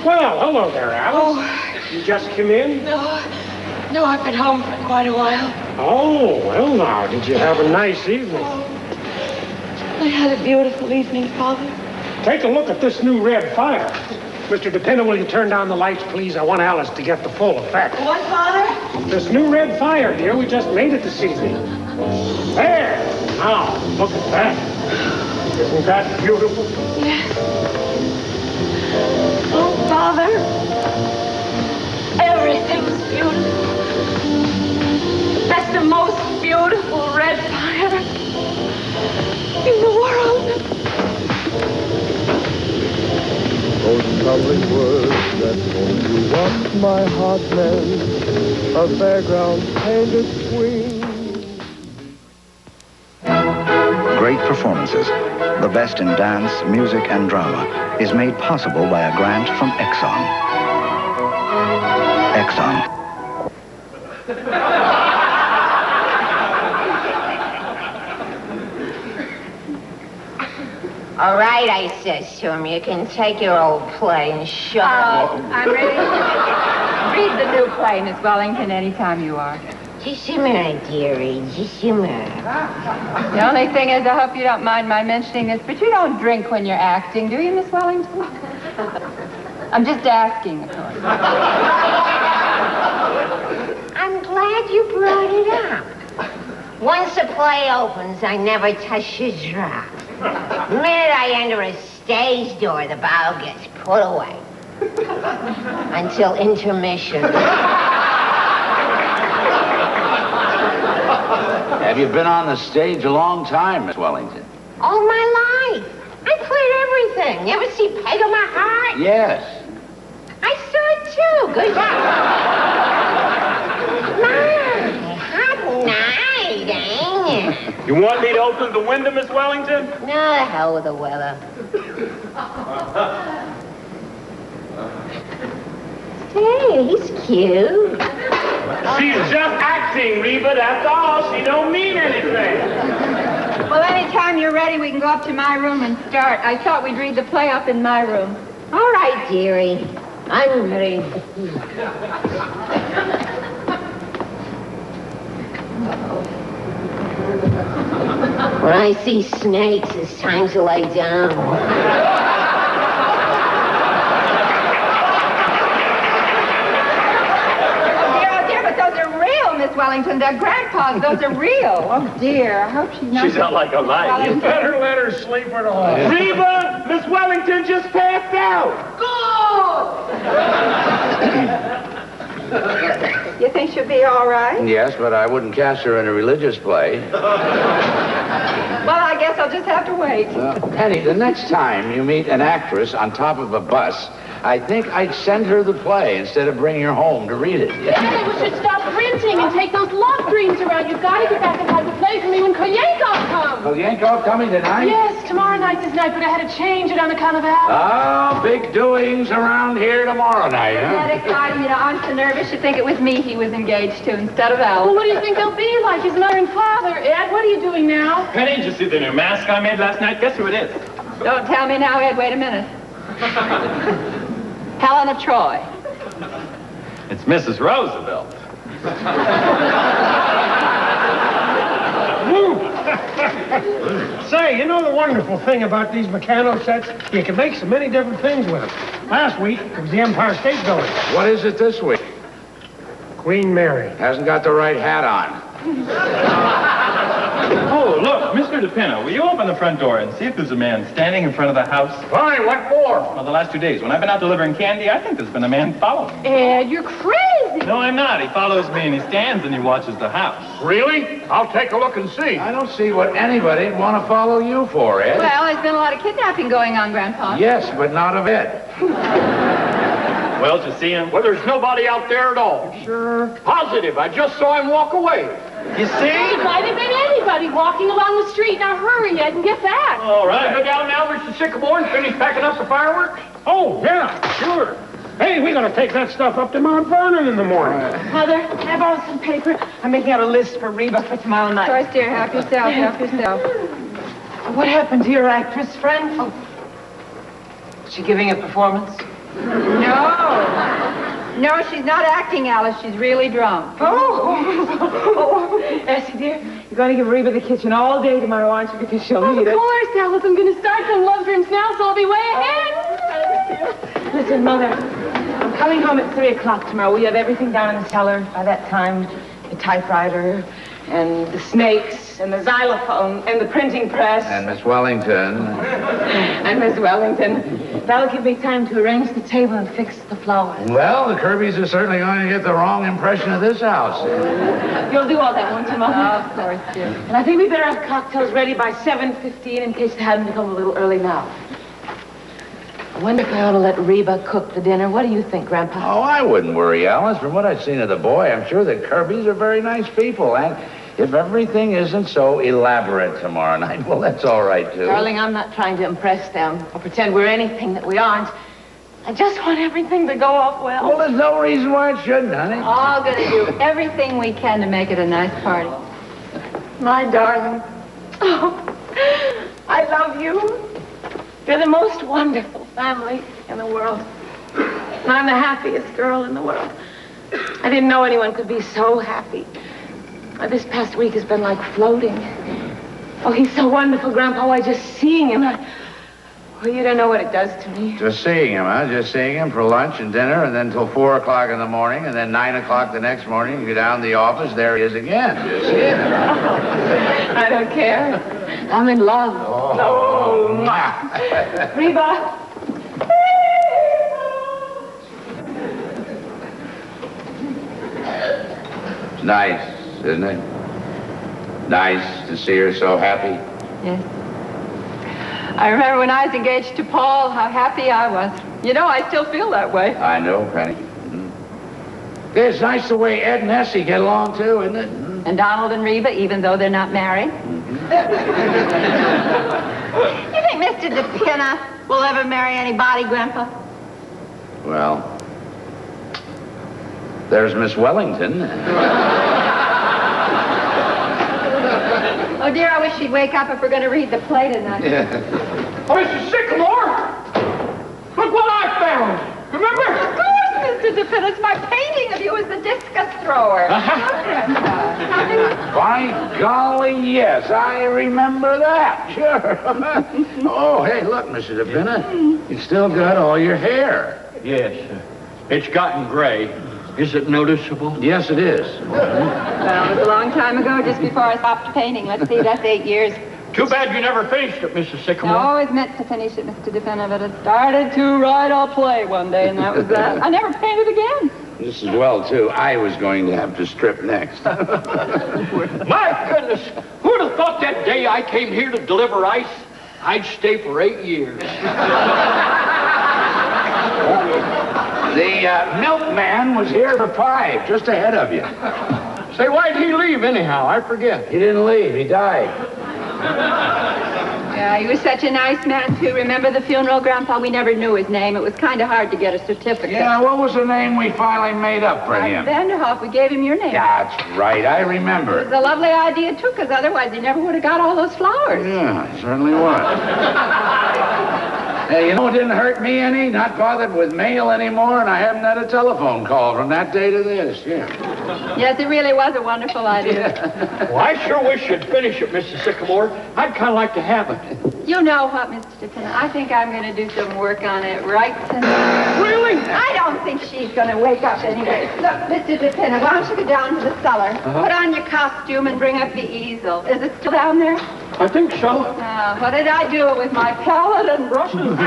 Well, hello there, Alice. Oh. You just come in? No, I've been home for quite a while. Oh, well now, did you have a nice evening? I had a beautiful evening, Father. Take a look at this new red fire. Mr. DePinto, will you turn down the lights, please? I want Alice to get the full effect. What, Father? This new red fire, dear, we just made it this evening. There! Now, look at that. Isn't that beautiful? Yes. Oh, Father. Everything's beautiful. That's the most beautiful red fire in the world. Those lovely words that told you what my heart meant, a fairground painted swing. Great performances, the best in dance, music, and drama, is made possible by a grant from Exxon. Exxon. All right, I says to him, you can take your old play and shut up. I'm ready. Read the new play, Miss Wellington, anytime you are. Just a minute, dearie. Just a minute. The only thing is, I hope you don't mind my mentioning this, but you don't drink when you're acting, do you, Miss Wellington? I'm just asking, of course. I'm glad you brought it up. Once the play opens, I never touch a drop. The minute I enter a stage door, the bottle gets put away. Until intermission. Have you been on the stage a long time, Miss Wellington? All my life. I played everything. You ever see Peg of My Heart? Yes. I saw it too. Good My, hot night, ain't it? You want me to open the window, Miss Wellington? No, the hell with the weather. Hey, he's cute. She's just acting, Reba, that's all. She don't mean anything. Well, anytime you're ready, we can go up to my room and start. I thought we'd read the play up in my room. All right, dearie. I'm ready. When I see snakes, it's time to lay down. Miss Wellington, they're Grandpa's. Those are real. Oh, dear. I hope she's not... She's not like a light. You better let her sleep at all. Reba, Miss Wellington just passed out. Good! You think she'll be all right? Yes, but I wouldn't cast her in a religious play. Well, I guess I'll just have to wait. Penny, the next time you meet an actress on top of a bus, I think I'd send her the play instead of bringing her home to read it. Daddy, we should stop printing and take those love dreams around. You've got to get back and have the play for me when Kolyankov comes. Kolyankov coming tonight? Yes, tomorrow night's his night, but I had to change it on account of Al. Oh, big doings around here tomorrow night, huh? That exciting. You know, I'm so nervous you'd think it was me he was engaged to instead of Al. Well, what do you think they'll be like, his mother and father? Ed, what are you doing now? Penny, did you see the new mask I made last night? Guess who it is? Don't tell me now, Ed. Wait a minute. Helen of Troy. It's Mrs. Roosevelt. Say, you know the wonderful thing about these Meccano sets? You can make so many different things with them. Last week, it was the Empire State Building. What is it this week? Queen Mary. Hasn't got the right hat on. Oh, look, Mr. DePinto, will you open the front door and see if there's a man standing in front of the house? Fine, what for? Well, the last 2 days, when I've been out delivering candy, I think there's been a man following me. Ed, you're crazy. No, I'm not. He follows me and he stands and he watches the house. Really? I'll take a look and see. I don't see what anybody'd want to follow you for, Ed. Well, there's been a lot of kidnapping going on, Grandpa. Yes, but not of Ed. Well, did you see him? Well, there's nobody out there at all. Sure. Positive. I just saw him walk away. You see? It might have been anybody walking along the street. Now hurry, Ed, and get back. All right. Go down now, Mr. Sycamore, and finish packing up the fireworks? Oh, yeah, sure. Hey, we gotta take that stuff up to Mount Vernon in the morning. Mother, can I borrow some paper? I'm making out a list for Reba for tomorrow night. Of course, dear. Help yourself. Help yourself. What happened to your actress friend? Oh. Is she giving a performance? No, she's not acting, Alice. She's really drunk. Oh, Essie, dear, you're going to give Reba the kitchen all day tomorrow, aren't you? Because she'll need it. Of course, Alice. I'm going to start some love drinks now, so I'll be way ahead. Listen, Mother, I'm coming home at 3 o'clock tomorrow. We have everything down in the cellar by that time. The typewriter and the snakes and the xylophone and the printing press. And Miss Wellington. And Miss Wellington. That'll give me time to arrange the table and fix the flowers. Well, the Kirbys are certainly going to get the wrong impression of this house. You'll do all that, won't you, Mother? Of course, dear. And I think we better have cocktails ready by 7:15 in case they happen to come a little early now. I wonder if I ought to let Reba cook the dinner. What do you think, Grandpa? Oh, I wouldn't worry, Alice. From what I've seen of the boy, I'm sure the Kirbys are very nice people. And if everything isn't so elaborate tomorrow night, well, that's all right, too. Darling, I'm not trying to impress them or pretend we're anything that we aren't. I just want everything to go off well. Well, there's no reason why it shouldn't, honey. All gonna do everything we can to make it a nice party. My darling. Oh, I love you. You're the most wonderful family in the world. And I'm the happiest girl in the world. I didn't know anyone could be so happy. This past week has been like floating. Oh, he's so wonderful, Grandpa. Why, just seeing him, well, you don't know what it does to me. Just seeing him, huh? Just seeing him for lunch and dinner, and then till 4 o'clock in the morning, and then 9 o'clock the next morning, you go down to the office, there he is again. Just seeing him. I don't care. I'm in love. Oh, Reba. It's nice, isn't it? Nice to see her so happy. Yes. I remember when I was engaged to Paul, how happy I was. You know, I still feel that way. I know, Penny. It's nice the way Ed and Essie get along, too, isn't it? And Donald and Reba, even though they're not married. You think Mr. DePina will ever marry anybody, Grandpa? Well, there's Miss Wellington. Oh, dear, I wish she'd wake up if we're going to read the play tonight. Oh, Mr. Sycamore! Look what I found! Remember? Of course, Mr. DePina. It's my painting of you as the discus thrower. By golly, yes, I remember that. Sure. Oh, hey, look, Mr. DePina. You still got all your hair. Yes. It's gotten gray. Is it noticeable? Yes, it is. Well, it was a long time ago, just before I stopped painting. Let's see, that's 8 years. Too bad you never finished it, Mrs. Sycamore. I always meant to finish it, Mr. DePina, but I started to write a play one day, and that was that. I never painted again. This is well, too. I was going to have to strip next. My goodness, who'd have thought that day I came here to deliver ice, I'd stay for 8 years. The milkman was here for 5, just ahead of you. Say, why'd he leave anyhow? I forget. He didn't leave. He died. Yeah, he was such a nice man, too. Remember the funeral, Grandpa? We never knew his name. It was kind of hard to get a certificate. Yeah, what was the name we finally made up for him? Vanderhoff. We gave him your name. That's right. I remember. It was a lovely idea, too, because otherwise he never would have got all those flowers. Yeah, it certainly was. Hey, you know, it didn't hurt me any, not bothered with mail anymore, and I haven't had a telephone call from that day to this, yeah. Yes, it really was a wonderful idea. Well, I sure wish you'd finish it, Mrs. Sycamore. I'd kind of like to have it. You know what, Mr. DePina? I think I'm going to do some work on it right tonight. Really? I don't think she's going to wake up anyway. Look, Mr. DePina, why don't you go down to the cellar, put on your costume, and bring up the easel. Is it still down there? I think so. What did I do with my palette and brushes?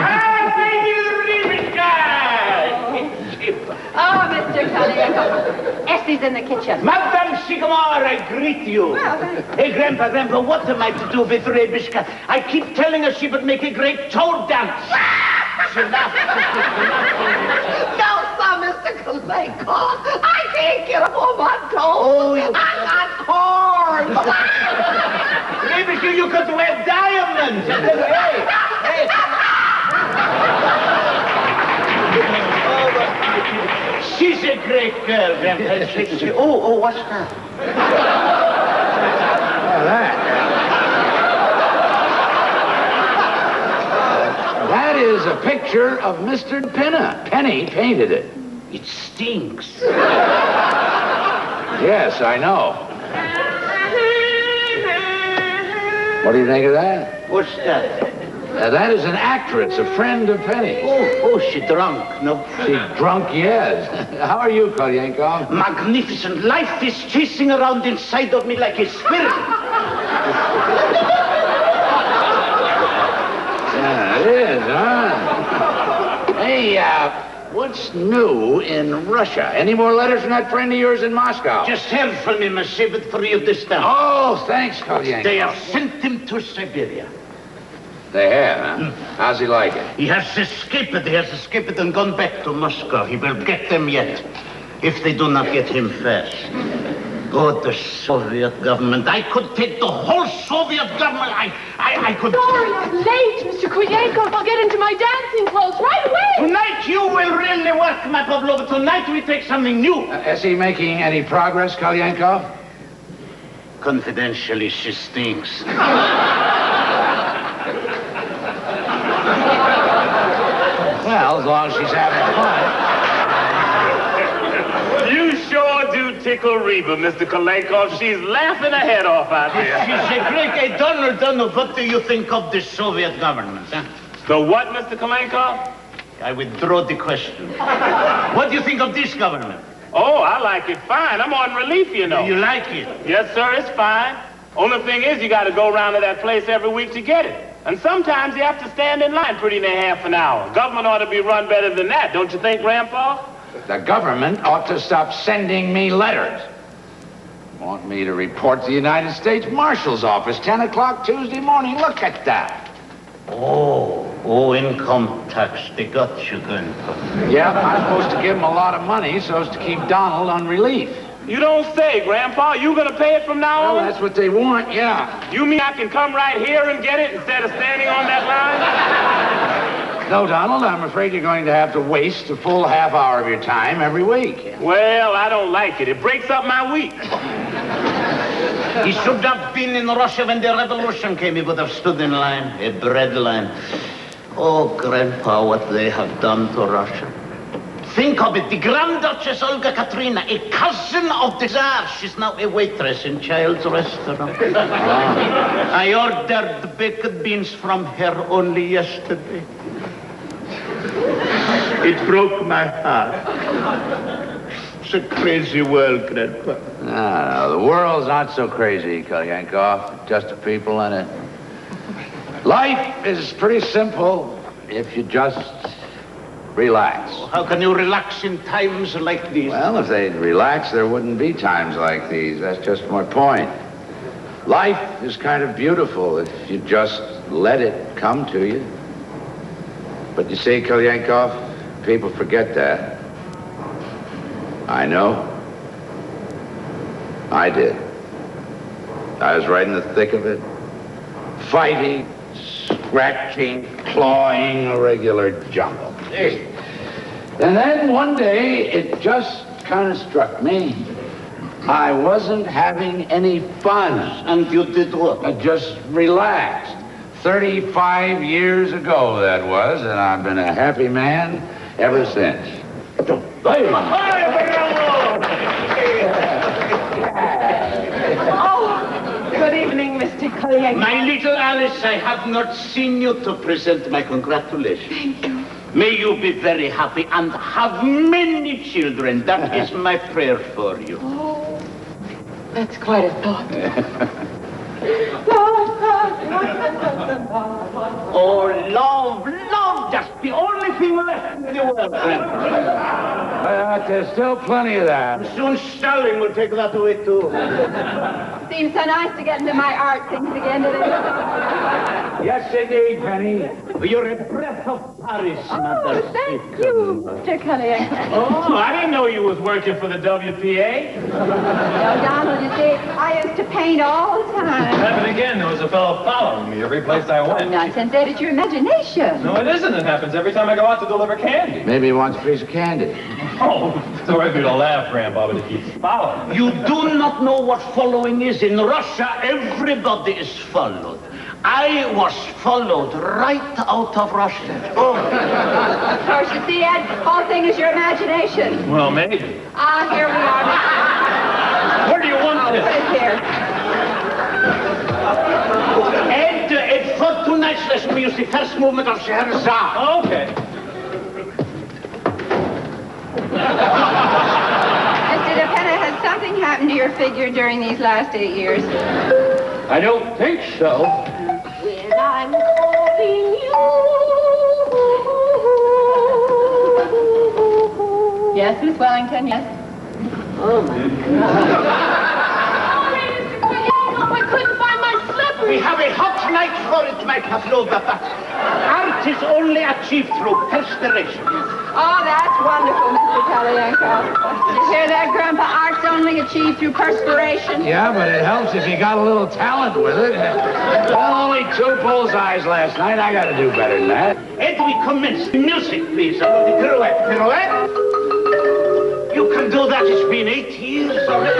Oh, Mr. Cunningham. Essie's in the kitchen. Madame Sycamore, I greet you. Well, Hey, Grandpa, what am I to do with Rebishka? I keep telling her she would make a great toe dance. She laughed. No, sir, Mr. Kaleko. I can't get up on my toes. Oh, you... I got corns. Rebishka, you could wear diamonds. Hey. She's a great girl, Grandpa. Oh, what's that? That is a picture of Mr. Pinna. Penny painted it. It stinks. Yes, I know. What do you think of that? What's that? That is an actress, a friend of Penny. Oh, she drunk, no? She drunk, yes. How are you, Kolyenkov? Magnificent. Life is chasing around inside of me like a spirit. Yeah, it is, huh? Hey, what's new in Russia? Any more letters from that friend of yours in Moscow? Just heard from him, monsieur, but for you this time. Oh, thanks, Kolyenkov. They have sent him to Siberia. They have, huh? How's he like it? He has escaped. He has escaped and gone back to Moscow. He will get them yet, if they do not get him first. Oh, the Soviet government. I could take the whole Soviet government. I could... Sorry, I'm late, Mr. Kolyenkov. I'll get into my dancing clothes right away. Tonight you will really work, my Pavlova. Tonight we take something new. Is he making any progress, Kolyenkov? Confidentially, she stinks. Well, as long as she's having fun. You sure do tickle Reba, Mr. Kolyenkov. She's laughing her head off out there. She's a great guy. Donald, what do you think of the Soviet government? Huh? The what, Mr. Kolyenkov? I withdraw the question. What do you think of this government? Oh, I like it fine. I'm on relief, you know. You like it? Yes, sir, it's fine. Only thing is, you got to go around to that place every week to get it. And sometimes you have to stand in line pretty near half an hour. Government ought to be run better than that, don't you think, Grandpa? The government ought to stop sending me letters. Want me to report to the United States Marshal's office, 10 o'clock Tuesday morning. Look at that. Oh, income tax. They got you, Grandpa. Yeah, I'm supposed to give them a lot of money so as to keep Donald on relief. You don't say, Grandpa. You gonna pay it from now on? Well, that's what they want, yeah. You mean I can come right here and get it instead of standing on that line? No, Donald, I'm afraid you're going to have to waste a full half hour of your time every week. Well, I don't like it. It breaks up my week. He should have been in Russia when the revolution came. He would have stood in line, a bread line. Oh, Grandpa, what they have done to Russia. Think of it, the Grand Duchess Olga Katrina, a cousin of the Tsar. She's now a waitress in Child's restaurant. I ordered baked beans from her only yesterday. It broke my heart. It's a crazy world, Grandpa. No, the world's not so crazy, Kolyenkov. Just the people in it. Life is pretty simple if you just relax. How can you relax in times like these? Well, if they'd relax, there wouldn't be times like these. That's just my point. Life is kind of beautiful if you just let it come to you. But you see, Kolyenkov, people forget that. I know. I did. I was right in the thick of it. Fighting, scratching, clawing, a regular jungle. And then one day, it just kind of struck me. I wasn't having any fun. And you did what? I just relaxed. 35 years ago, that was, and I've been a happy man ever since. Oh, good evening, Mr. Kolyenkov. My little Alice, I have not seen you to present my congratulations. Thank you. May you be very happy and have many children. That is my prayer for you. Oh, that's quite a thought. Oh, love, that's the only thing left in the world, But there's still plenty of that. Soon Stalin will take that away, too. Seems so nice to get into my art things again today. Yes, indeed, Penny. You're a breath of Paris, Mother. Thank you, Mr. Kolyenkov. Oh, I didn't know you was working for the WPA. No, Donald, you see, I used to paint all the time. Happened again. There was a fellow following me every place I went. Nonsense, that is your imagination. No, it isn't. It happens every time I go out to deliver candy. Maybe he wants a piece of candy. Oh, it's all right for you to laugh, Grandpa, but it keeps following. You do not know what following is. In Russia, everybody is followed. I was followed right out of Russia. Oh. Of course, you see, Ed, the whole thing is your imagination. Well, maybe. Ah, here we are. Where do you want this? Put it here. Ed, for tonight's lesson, we use the first movement of Scheherazade. Okay. Mr. DePenna, has something happened to your figure during these last 8 years? I don't think so. When I'm calling you. Yes, Miss Wellington, yes. Oh, my God. I couldn't find my slippers. We have a hot night for it, my Pavlova, but art is only achieved through perspiration. Oh, that's wonderful, Mr. Kalyanko. Did you hear that, Grandpa? Art's only achieved through perspiration. Yeah, but it helps if you got a little talent with it. Well, only 2 bullseyes last night. I gotta do better than that. Ed, we commence. Music, please. The pirouette. Pirouette? You can do that. It's been 8 years already.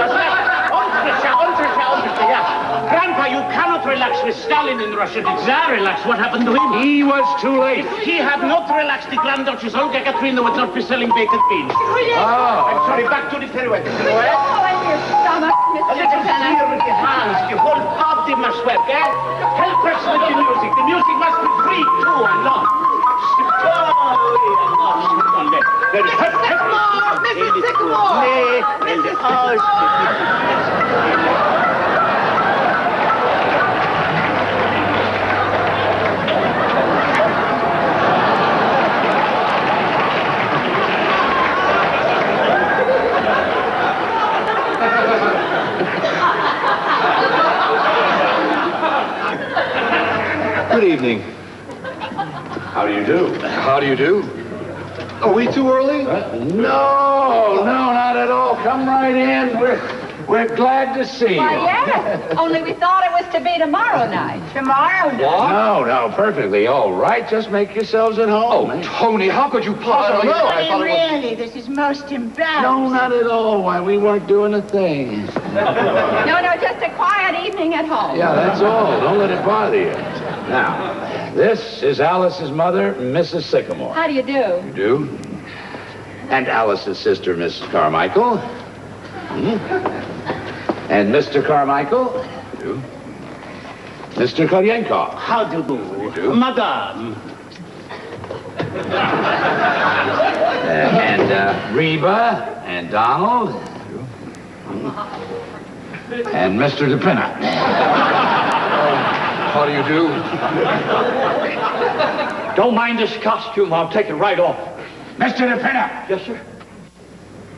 Yeah. Grandpa, you cannot relax with Stalin in Russia. Did Tsar relax? What happened to him? He was too late. If he had not relaxed, the Grand Duchess Olga Katrina would not be selling baked beans. Oh. I'm sorry, back to the pirouette. Pirouette? Oh, in your stomach, A Mr. little DePenna. here with the hands. The whole body must work, eh? Help us with the music. The music must be free, too, and long. Mrs. Sycamore! Good evening. How do you do? How do you do? Are we too early? No, not at all. Come right in. We're glad to see you. Why, yes. Only we thought it was to be tomorrow night. Tomorrow night? No, perfectly all right. Just make yourselves at home. Oh, Tony, how could you possibly? I thought it was... Really, this is most embarrassing. No, not at all. Why, we weren't doing a thing. No, just a quiet evening at home. Yeah, that's all. Don't let it bother you. Now, this is Alice's mother, Mrs. Sycamore. How do you do? You do? And Alice's sister, Mrs. Carmichael. And Mr. Carmichael. You do? Mr. Kolyenkov. How do you do? Madame. And Reba and Donald. And Mr. DePenna. How do you do? Don't mind this costume. I'll take it right off. Mr. DePenna. Yes, sir.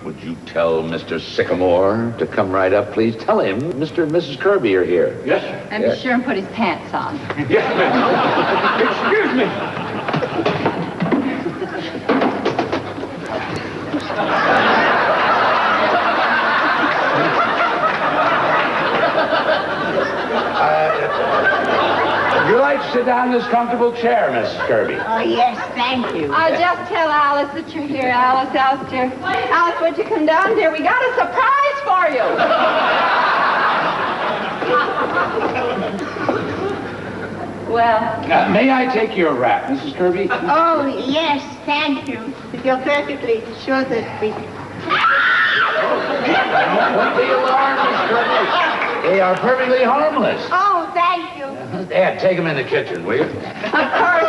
Would you tell Mr. Sycamore to come right up, please? Tell him Mr. and Mrs. Kirby are here. Yes, sir. And be sure and put his pants on. Yes, ma'am. Excuse me. Would you like to sit down in this comfortable chair, Mrs. Kirby? Oh, yes, thank you. Just tell Alice that you're here, Alice. Alice, dear. Alice, would you come down, dear? We got a surprise for you. Well. May I take your wrap, Mrs. Kirby? Oh, yes, thank you. If you're perfectly sure that we... Don't be alarmed, Mrs. Kirby. They are perfectly harmless. Oh, thank you. Dad, take them in the kitchen, will you? Of course.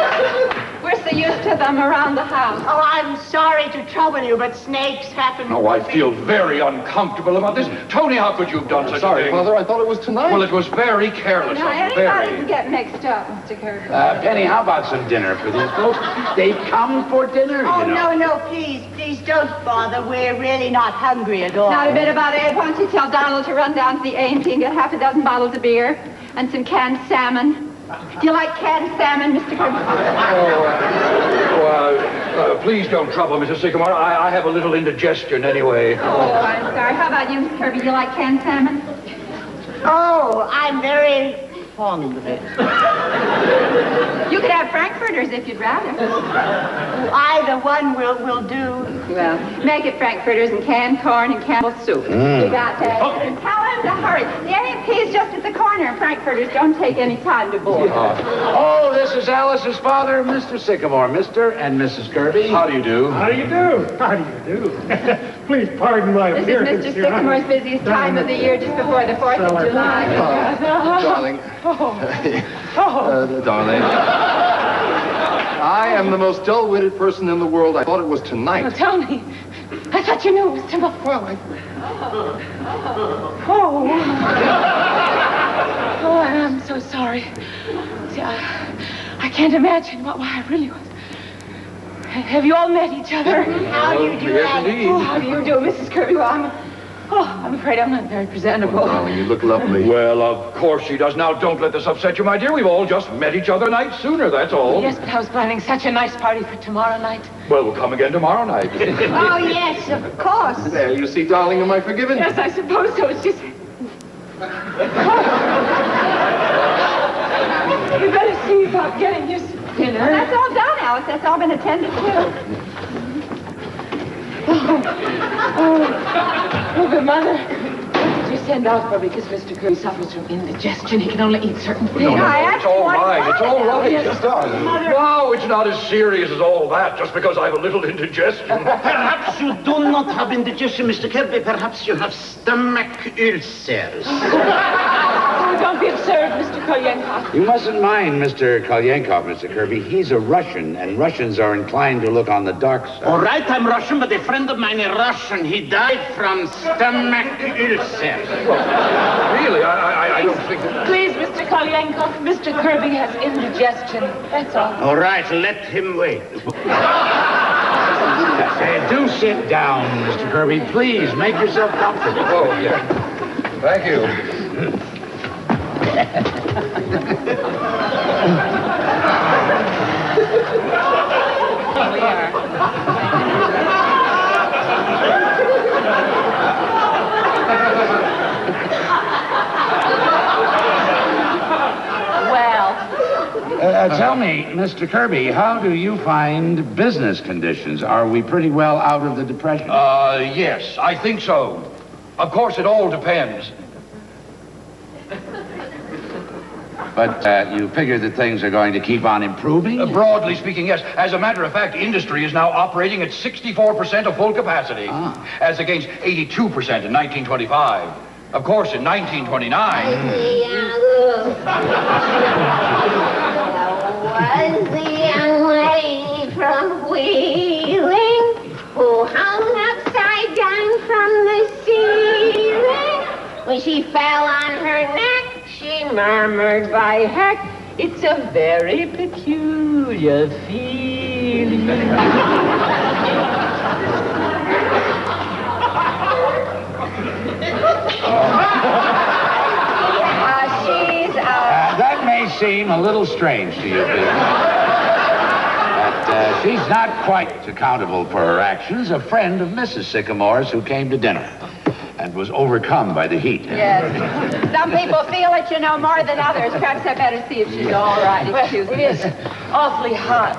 We're so used to them around the house. Oh, I'm sorry to trouble you, but snakes happen. Oh, I feel very uncomfortable about this. Tony, how could you have done such a thing? Father, I thought it was tonight. Well, it was very careless. Now, anybody can get mixed up, Mr. Kirby. Penny, how about some dinner for these folks? They've come for dinner, Oh, you know. no, please don't bother. We're really not hungry at all. Not a bit about it. Why don't you tell Donald to run down to the A&P and get half a dozen bottles of beer and some canned salmon. Do you like canned salmon, Mr. Kirby? Please don't trouble, Mrs. Sycamore. I have a little indigestion anyway. Oh, I'm sorry. How about you, Mr. Kirby? Do you like canned salmon? Oh, I'm very fondly. You could have frankfurters if you'd rather. Either one will do. Well, make it frankfurters and canned corn and Campbell's soup. You got that? And tell him to hurry. The A&P is just at the corner, and frankfurters don't take any time to boil. Oh, this is Alice's father, Mr. Sycamore. Mr. and Mrs. Kirby. How do you do? How do you do? How do you do? Please pardon my This appearance. is Mr. Sycamore's busiest time of the year, just before the 4th of July. Darling. Darling. I am the most dull-witted person in the world. I thought it was tonight. Oh, tell me. I thought you knew it was tomorrow. Oh, I'm so sorry. See, I can't imagine why I really was. Have you all met each other? How do you do, Yes, Alice? indeed. Oh, how do you do, Mrs. Kirby? Well, I'm afraid I'm not very presentable. Darling, you look lovely. Well, of course she does. Now, don't let this upset you, my dear. We've all just met each other a night sooner, that's all. Yes, but I was planning such a nice party for tomorrow night. Well, we'll come again tomorrow night. Oh, yes, of course. There, you see, darling, am I forgiven? Yes, I suppose so. It's just... We better see about getting you some dinner. Well, that's all done, Alice. That's all been attended to. Oh, but Mother, what did you send out for? Because Mr. Kirby suffers from indigestion. He can only eat certain things. No, it's all right. It's all right. Yes. Darling. No, it's not as serious as all that, just because I have a little indigestion. Perhaps you do not have indigestion, Mr. Kirby. Perhaps you have stomach ulcers. Oh, don't be absurd, Mr. Kolyenkov. You mustn't mind Mr. Kolyenkov, Mr. Kirby. He's a Russian, and Russians are inclined to look on the dark side. All right, I'm Russian, but a friend of mine is Russian. He died from stomach ulcers. Really, I don't think that... Please, Mr. Kolyenkov, Mr. Kirby has indigestion. That's all. All right, let him wait. Do sit down, Mr. Kirby. Please, make yourself comfortable. Oh, yeah. Thank you. We are. Tell me, Mr. Kirby, how do you find business conditions? Are we pretty well out of the Depression? Yes, I think so. Of course, it all depends. But you figure that things are going to keep on improving? Broadly speaking, yes. As a matter of fact, industry is now operating at 64% of full capacity, as against 82% in 1925. Of course, in 1929... Was the young lady from Wheeling who hung upside down from the ceiling? When she fell on her neck, she murmured, by heck, it's a very peculiar feeling. That may seem a little strange to you, Bill. But she's not quite accountable for her actions. A friend of Mrs. Sycamore's who came to dinner and was overcome by the heat. Yes. Some people feel it, you know, more than others. Perhaps I better see if she's all right. Excuse me. It is awfully hot.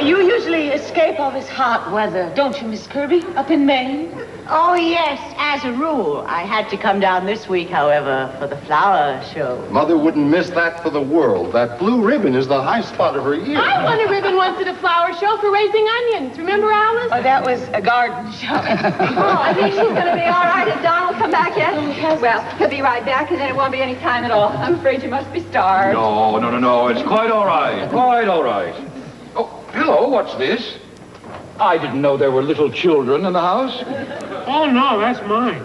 You usually escape all this hot weather, don't you, Miss Kirby, up in Maine? Oh, yes, as a rule. I had to come down this week, however, for the flower show. Mother wouldn't miss that for the world. That blue ribbon is the high spot of her year. I won a ribbon once at a flower show for raising onions. Remember, Alice? Oh, that was a garden show. Oh, I think she's going to be all right. Has Donald come back yet? Well, he'll be right back, and then it won't be any time at all. I'm afraid you must be starved. No. It's quite all right. Quite all right. Oh, hello, what's this? I didn't know there were little children in the house. Oh, no, that's mine.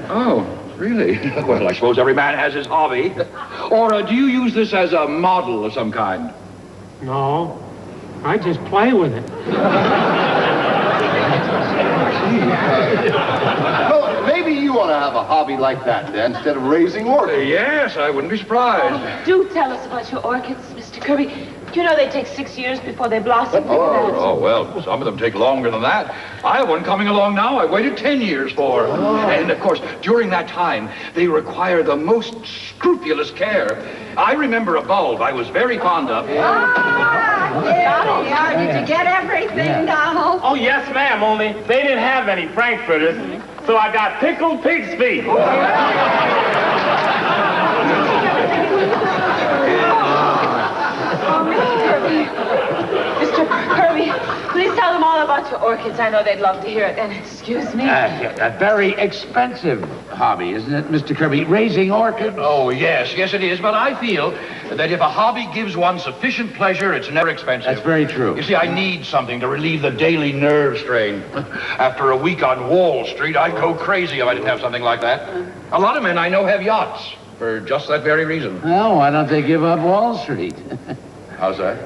Oh, really? Well, I suppose every man has his hobby. Or do you use this as a model of some kind? No, I just play with it. maybe you ought to have a hobby like that then, instead of raising orchids. Yes, I wouldn't be surprised. Do tell us about your orchids, Mr. Kirby. You know they take 6 years before they blossom. Oh, well, some of them take longer than that. I have one coming along now I waited 10 years for. And, of course, during that time, they require the most scrupulous care. I remember a bulb I was very fond of. Yeah, did you get everything, Donald? Oh, yes, ma'am, only they didn't have any frankfurters, so I got pickled pig's feet. Mr. Kirby, please tell them all about your orchids. I know they'd love to hear it. And excuse me. A very expensive hobby, isn't it, Mr. Kirby? Raising orchids? Oh, yes, it is. But I feel that if a hobby gives one sufficient pleasure, it's never expensive. That's very true. You see, I need something to relieve the daily nerve strain. After a week on Wall Street, I'd go crazy if I didn't have something like that. A lot of men I know have yachts for just that very reason. Well, why don't they give up Wall Street? How's that?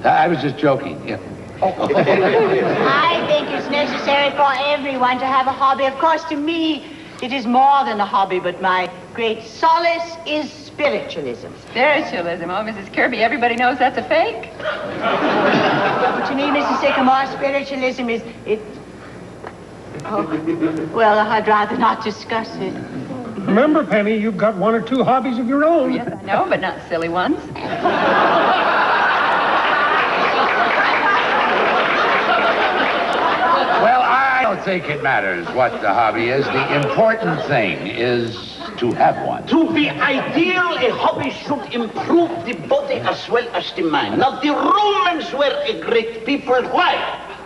I was just joking. Yeah. I think it's necessary for everyone to have a hobby. Of course, to me, it is more than a hobby, but my great solace is spiritualism. Spiritualism? Oh, Mrs. Kirby, everybody knows that's a fake. But to me, Mrs. Sycamore, spiritualism is... Oh, well, I'd rather not discuss it. Remember, Penny, you've got 1 or 2 hobbies of your own. Yes, I know, but not silly ones. Well, I don't think it matters what the hobby is. The important thing is to have one. To be ideal, a hobby should improve the body as well as the mind. Now, the Romans were a great people. Why?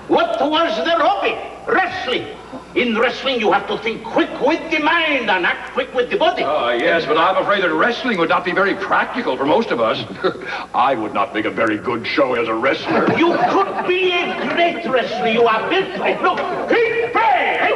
What was their hobby? Wrestling. In wrestling, you have to think quick with the mind and act quick with the body. Yes, but I'm afraid that wrestling would not be very practical for most of us. I would not make a very good show as a wrestler. You could be a great wrestler. You are built right. Look. Hey, hey, hey,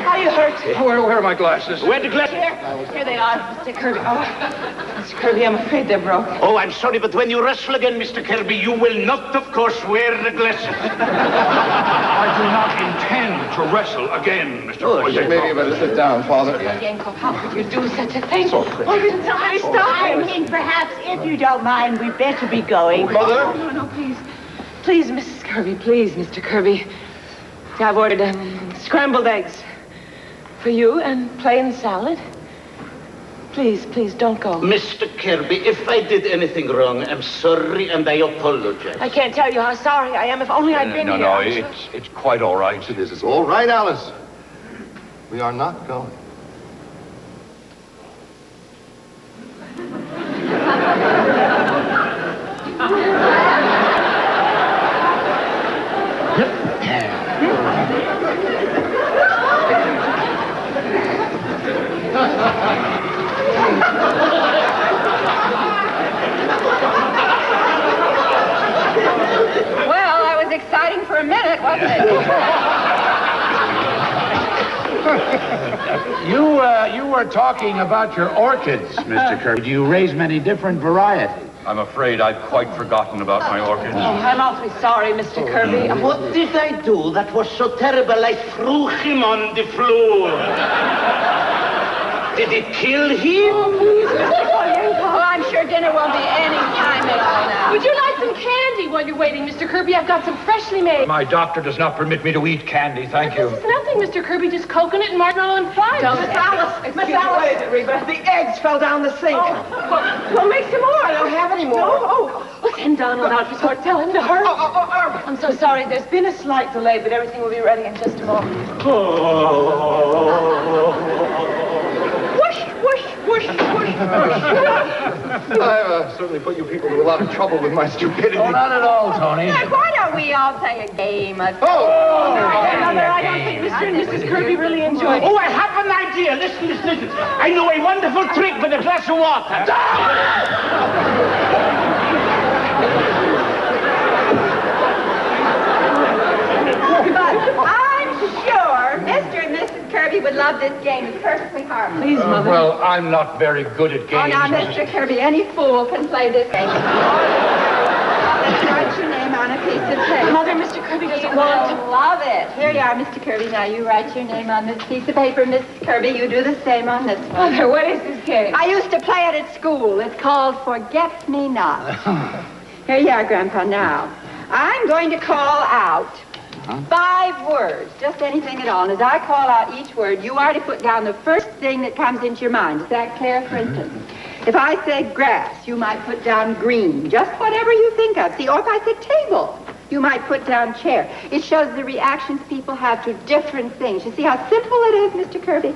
Are you hurt? Where are my glasses? Where the glasses? Here they are, Mr. Kirby. Oh, Mr. Kirby, I'm afraid they're broke. Oh, I'm sorry, but when you wrestle again, Mr. Kirby, you will not, of course, wear the glasses. I do not intend to wrestle again, Mr. Poyenko. Maybe you better sit down, Father. Yanko, how could you do such a thing? So pretty. Oh, didn't somebody stop I him? think perhaps, if you don't mind, we'd better be going. Mother? No, please. Please, Mrs. Kirby, please, Mr. Kirby. I've ordered scrambled eggs for you and plain salad. Please, don't go. Mr. Kirby, if I did anything wrong, I'm sorry and I apologize. I can't tell you how sorry I am. If only I'd been here. No, it's quite all right. It is. It's all right, Alice. We are not going. Well, that was exciting for a minute, wasn't it? You were talking about your orchids, Mr. Kirby. Do you raise many different varieties? I'm afraid I've quite forgotten about my orchids. Oh, I'm awfully sorry, Mr. Kirby. What did I do that was so terrible I threw him on the floor? Did it kill him? Oh, please, Mr. Poyenko. Oh, I'm sure dinner won't be any time at all now. Would you like some candy while you're waiting, Mr. Kirby? I've got some freshly made. My doctor does not permit me to eat candy, thank you. This is nothing, Mr. Kirby. Just coconut and marshmallow and fire. Miss Alice, what is it, Reba? The eggs fell down the sink. Well, make some more. I don't have any more. Well, send Donald out for sort. Tell him to hurry. I'm so sorry. There's been a slight delay, but everything will be ready in just a moment. I've certainly put you people to a lot of trouble with my stupidity. Oh, not at all, Tony. Why don't we all play a game of... Mother, I don't think Mr. and Mrs. Kirby really enjoyed it. Oh, I have an idea. Listen. I know a wonderful trick with a glass of water. But love this game. It's perfectly harmless. Please, Mother. Well, I'm not very good at Oh, games. now, Mr. Kirby, any fool can play this game. Let's write your name on a piece of paper. Mother, Mr. Kirby doesn't You want to. will love it. Here you are, Mr. Kirby. Now, you write your name on this piece of paper. Miss Kirby, you do the same on this one. Mother, what is this game? I used to play it at school. It's called Forget Me Not. Here you are, Grandpa. Now, I'm going to call out 5 words, just anything at all. And as I call out each word, you are to put down the first thing that comes into your mind. Is that clear? For instance, if I say grass, you might put down green, just whatever you think of. See, or if I say table, you might put down chair. It shows the reactions people have to different things. You see how simple it is, Mr. Kirby?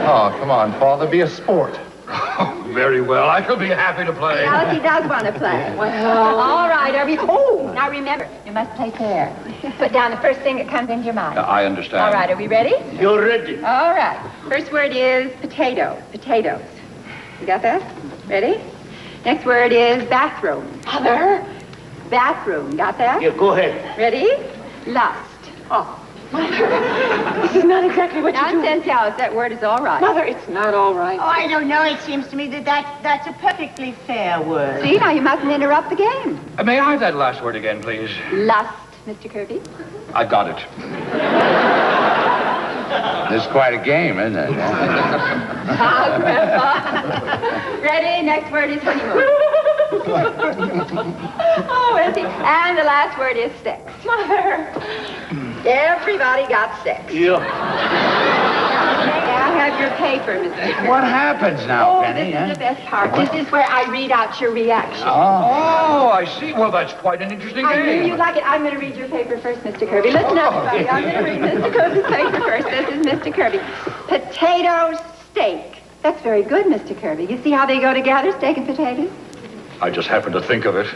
Oh, come on, Father, be a sport. Very well. I shall be happy to play. Alice, he does want to play. Well, all right, oh, now remember, you must play fair. Put down the first thing that comes into your mind. I understand. All right, are we ready? You're ready. All right. First word is potato. Potatoes. You got that? Ready? Next word is bathroom. Mother. Bathroom. Got that? Yeah, go ahead. Ready? Lust. Oh, Mother. This is not exactly what you do. Nonsense, Alice. That word is all right. Mother, it's not all right. Oh, I don't know. It seems to me that's a perfectly fair word. See, now you mustn't interrupt the game. May I have that last word again, please? Lust, Mr. Kirby. I got it. This is quite a game, isn't it? Ah, Grandpa. Ready? Next word is honeymoon. Oh, Essie. And the last word is sex. Mother. Everybody got sex. Yeah. Now have your paper, Mr. Kirby. What happens now, Oh, Penny? this is the best part. This is where I read out your reaction. Oh, I see. Well, that's quite an interesting I game. knew you'd like it. I'm going to read your paper first, Mr. Kirby. Listen up, everybody. I'm going to read Mr. Kirby's paper first. This is Mr. Kirby. Potato steak. That's very good, Mr. Kirby. You see how they go together, steak and potatoes? I just happened to think of it.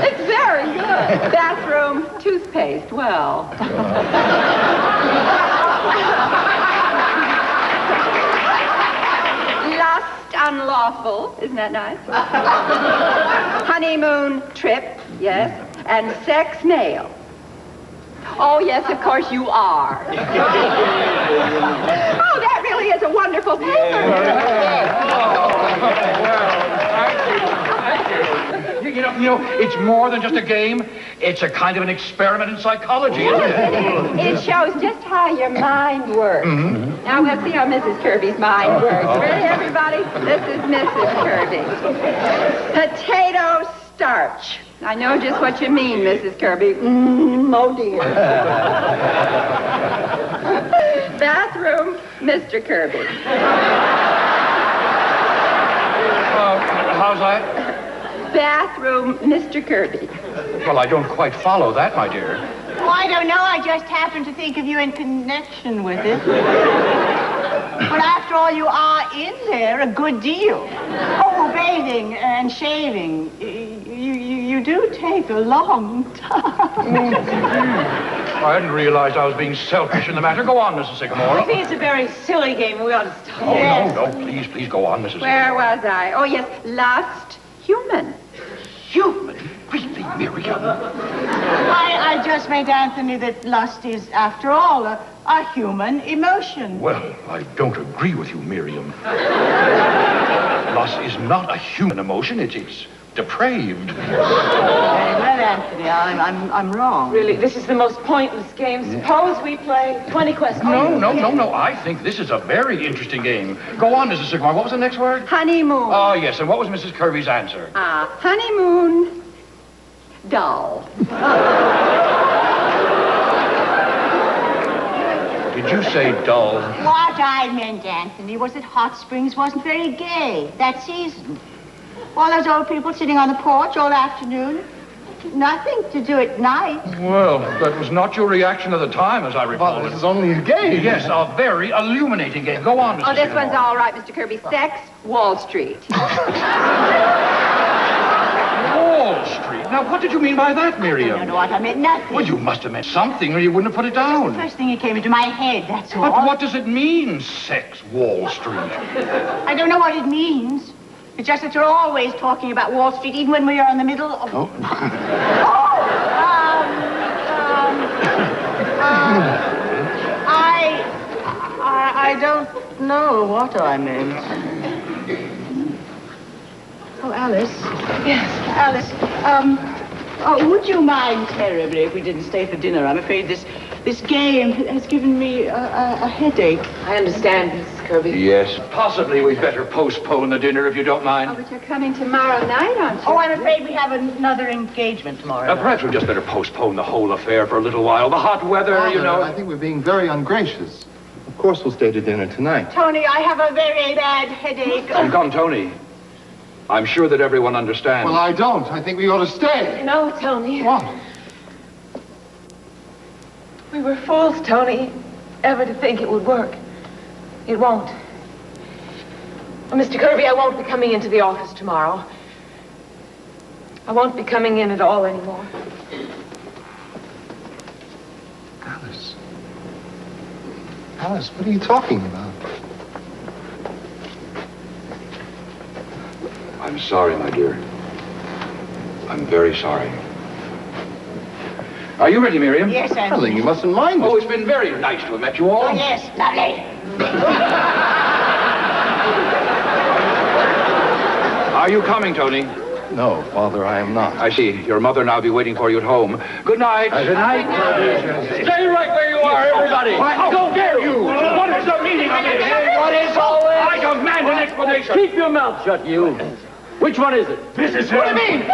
It's very good. Bathroom, toothpaste. Well. Lust, unlawful. Isn't that nice? Honeymoon, trip. Yes. And sex, male. Oh, yes, of course you are. Oh, that really is a wonderful paper. You know, it's more than just a game. It's a kind of an experiment in psychology, isn't it? It shows just how your mind works. Mm-hmm. Now we'll see how Mrs. Kirby's mind works. Ready, everybody? This is Mrs. Kirby. Potato starch. I know just what you mean, Mrs. Kirby. Oh, dear. Bathroom, Mr. Kirby. How's that? Bathroom, Mr. Kirby. Well, I don't quite follow that, my dear. Oh, I don't know. I just happened to think of you in connection with it. But after all, you are in there a good deal. Oh, bathing and shaving. You do take a long time. I hadn't realized I was being selfish in the matter. Go on, Mrs. Sycamore. I think it's a very silly game. We ought to stop. Oh, no, please go on, Mrs. Where was I? Oh, yes, lust, human. Human? Really, Miriam? I just made Anthony that lust is, after all, a human emotion. Well, I don't agree with you, Miriam. Lust is not a human emotion. It is depraved. Well, Anthony, I'm wrong. Really, this is the most pointless game. Suppose we play 20 questions. No. I think this is a very interesting game. Go on, Mrs. Sycamore. What was the next word? Honeymoon. Oh, yes. And what was Mrs. Kirby's answer? Honeymoon, dull. Did you say dull? What I meant, Anthony, was that Hot Springs wasn't very gay that season. All those old people sitting on the porch all afternoon. Nothing to do at night. Well, that was not your reaction at the time, as I recall. Well, this is only a game. Yes, a very illuminating game. Go on, Mrs. Oh, this Sycamore. one's all right, Mr. Kirby. Sex, Wall Street. Wall Street. Now, what did you mean by that, Miriam? I don't know what I meant. Nothing. Well, you must have meant something, or you wouldn't have put it down. First thing that came into my head, that's all. But what does it mean, sex, Wall Street? I don't know what it means. It's just that you're always talking about Wall Street, even when we are in the middle of... I don't know what I meant. Oh, Alice. Yes. Alice, would you mind terribly if we didn't stay for dinner? I'm afraid this game has given me a headache. I understand, Mrs. Kirby. Yes, possibly we'd better postpone the dinner if you don't mind. Oh, but you're coming tomorrow night, aren't you? Oh, I'm afraid we have another engagement tomorrow night. Perhaps we'd just better postpone the whole affair for a little while. The hot weather, you know. I think we're being very ungracious. Of course we'll stay to dinner tonight. Tony, I have a very bad headache. Come, Tony. I'm sure that everyone understands. Well, I don't. I think we ought to stay. No, Tony. What? We were fools, Tony, ever to think it would work. It won't. Well, Mr. Kirby, I won't be coming into the office tomorrow. I won't be coming in at all anymore. Alice. Alice, what are you talking about? I'm sorry, my dear. I'm very sorry. Are you ready, Miriam? Yes, I'm Darling, you mustn't mind. Oh, it's been very nice to have met you all. Oh, yes, lovely. Are you coming, Tony? No, Father, I am not. I see. Your mother now be waiting for you at home. Good night. Good night. Stay right where you are, everybody. How dare you? What is the meaning of this? What is all this? I demand an explanation. Keep your mouth shut, you. Which one is it? This is what do you mean?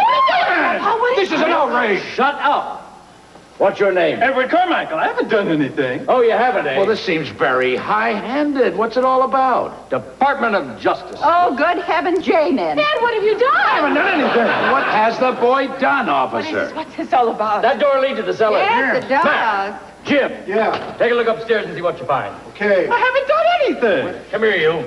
This is an outrage. Shut up. What's your name? Edward Carmichael. I haven't done anything. Oh, you haven't, eh? Well, this seems very high-handed. What's it all about? Department of Justice. Oh, good heaven, J-Men. Dad, what have you done? I haven't done anything. What has the boy done, officer? What's this all about? That door leads to the cellar. Yes, it does. Matt, Jim, Yeah, take a look upstairs and see what you find. okay. I haven't done anything. Come here, you.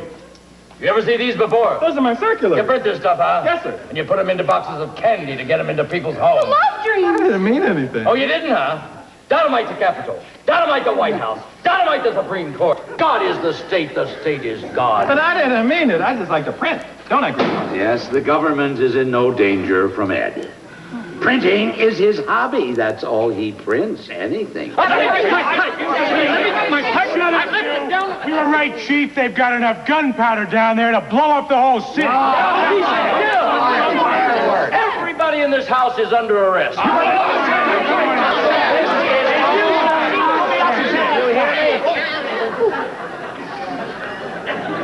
You ever see these before? Those are my circulars. You print this stuff, huh? Yes, sir. And you put them into boxes of candy to get them into people's homes. Love dreams. I didn't mean anything. Oh, you didn't, huh? Dynamite the Capitol. Dynamite the White House. Dynamite the Supreme Court. God is the state is God. But I didn't mean it. I just like to print. Don't I, Grandpa? Yes, the government is in no danger from Ed. Printing is his hobby. That's all he prints, anything. You're right, Chief. They've got enough gunpowder down there to blow up the whole city. Everybody in this house is under arrest.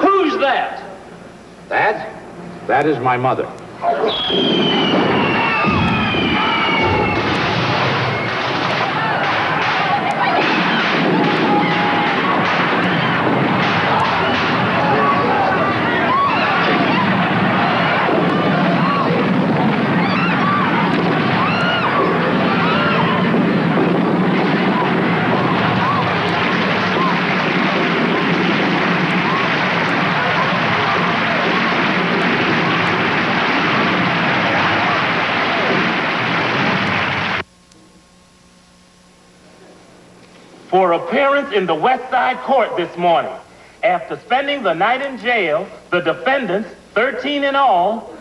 Who's that? That is my mother. For appearance in the West Side Court this morning. After spending the night in jail, the defendants, 13 in all,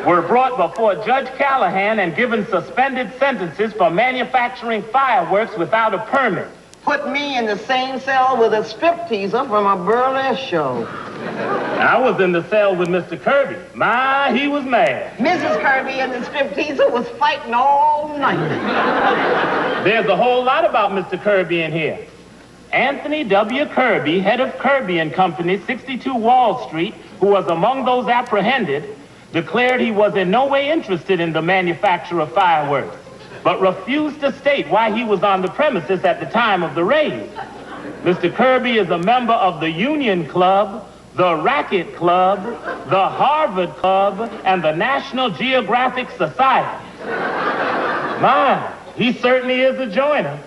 were brought before Judge Callahan and given suspended sentences for manufacturing fireworks without a permit. Put me in the same cell with a stripteaser from a burlesque show. I was in the cell with Mr. Kirby. My, he was mad. Mrs. Kirby and the stripteaser was fighting all night. There's a whole lot about Mr. Kirby in here. Anthony W. Kirby, head of Kirby and Company, 62 Wall Street, who was among those apprehended, declared he was in no way interested in the manufacture of fireworks, but refused to state why he was on the premises at the time of the raid. Mr. Kirby is a member of the Union Club, the Racket Club, the Harvard Club, and the National Geographic Society. My, he certainly is a joiner.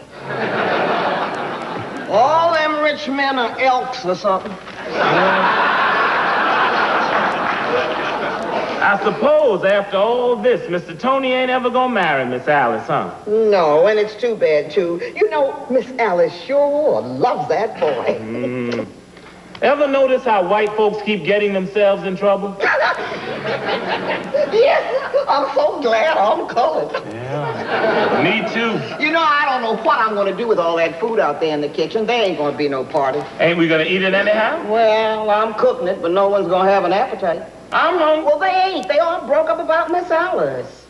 All them rich men are elks or something. I suppose after all this, Mr. Tony ain't ever gonna marry Miss Alice, huh? No, and it's too bad, too. You know, Miss Alice sure loves that boy. Ever notice how white folks keep getting themselves in trouble? Yes, I'm so glad I'm colored. Yeah. Me too. You know, I don't know what I'm going to do with all that food out there in the kitchen. There ain't going to be no party. Ain't we gonna eat it anyhow? Well, I'm cooking it, but no one's going to have an appetite. I'm hungry. Well, they ain't. They all broke up about Miss Alice.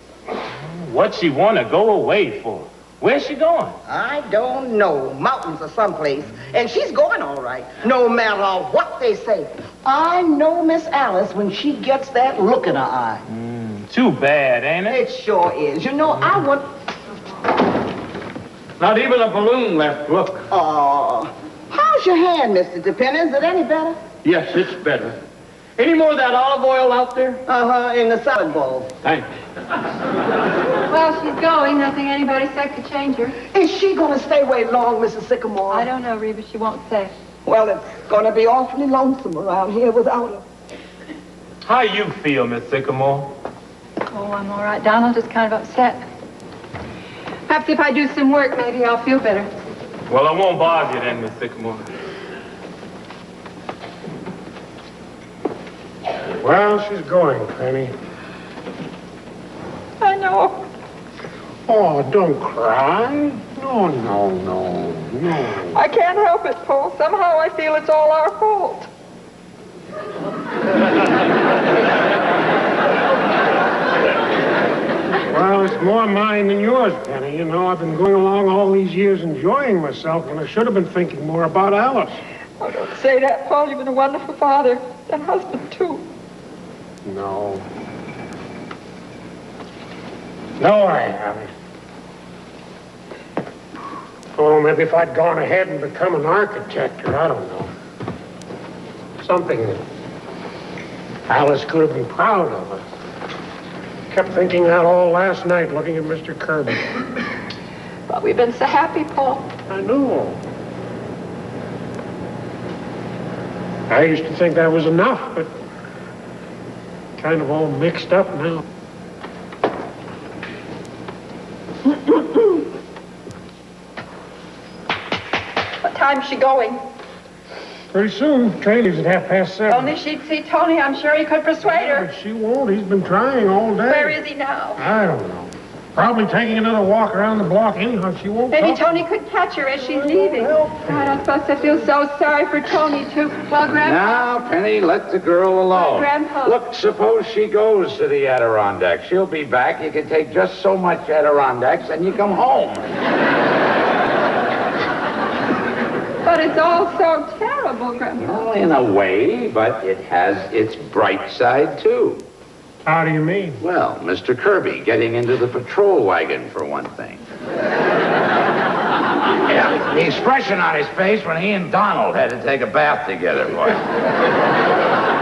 What she wanna go away for? Where's she going? I don't know. Mountains or someplace. And she's going all right, no matter what they say. I know Miss Alice when she gets that look in her eye. Too bad, ain't it? It sure is. You know, I want... Not even a balloon left. Look. Oh, how's your hand, Mr. Dependent? Is it any better? Yes, it's better. Any more of that olive oil out there? Uh-huh, in the salad bowl. Thanks. Well, she's going. Nothing anybody said could change her. Is she going to stay away long, Mrs. Sycamore? I don't know, Reba. She won't say. Well, it's going to be awfully lonesome around here without her. How you feel, Miss Sycamore? Oh, I'm all right. Donald is kind of upset. Perhaps if I do some work, maybe I'll feel better. Well, I won't bother you then, Miss Sycamore. Well, she's going, Penny. I know. Oh, don't cry. No. I can't help it, Paul. Somehow I feel it's all our fault. Well, it's more mine than yours, Penny. You know, I've been going along all these years enjoying myself when I should have been thinking more about Alice. Oh, don't say that, Paul. You've been a wonderful father and husband, too. No. No, I haven't. Oh, maybe if I'd gone ahead and become an architect, or I don't know. Something that Alice could have been proud of. I kept thinking that all last night, looking at Mr. Kirby. But we've been so happy, Paul. I know. I used to think that was enough, but kind of all mixed up now. What time's she going? Pretty soon. Train leaves at 7:30. Only she'd see Tony. I'm sure he could persuade her. But she won't. He's been trying all day. Where is he now? I don't know. Probably taking another walk around the block anyhow. She won't Maybe talk. Tony could catch her as she's leaving. God, I'm supposed to feel so sorry for Tony, too. Well, Grandpa... Now, Penny, let the girl alone. Grandpa... Look, suppose she goes to the Adirondacks. She'll be back. You can take just so much Adirondacks, and you come home. But it's all so terrible, Grandpa. Well, in a way, but it has its bright side, too. How do you mean? Well, Mr. Kirby getting into the patrol wagon, for one thing. Yeah, the expression on his face when he and Donald had to take a bath together, boy.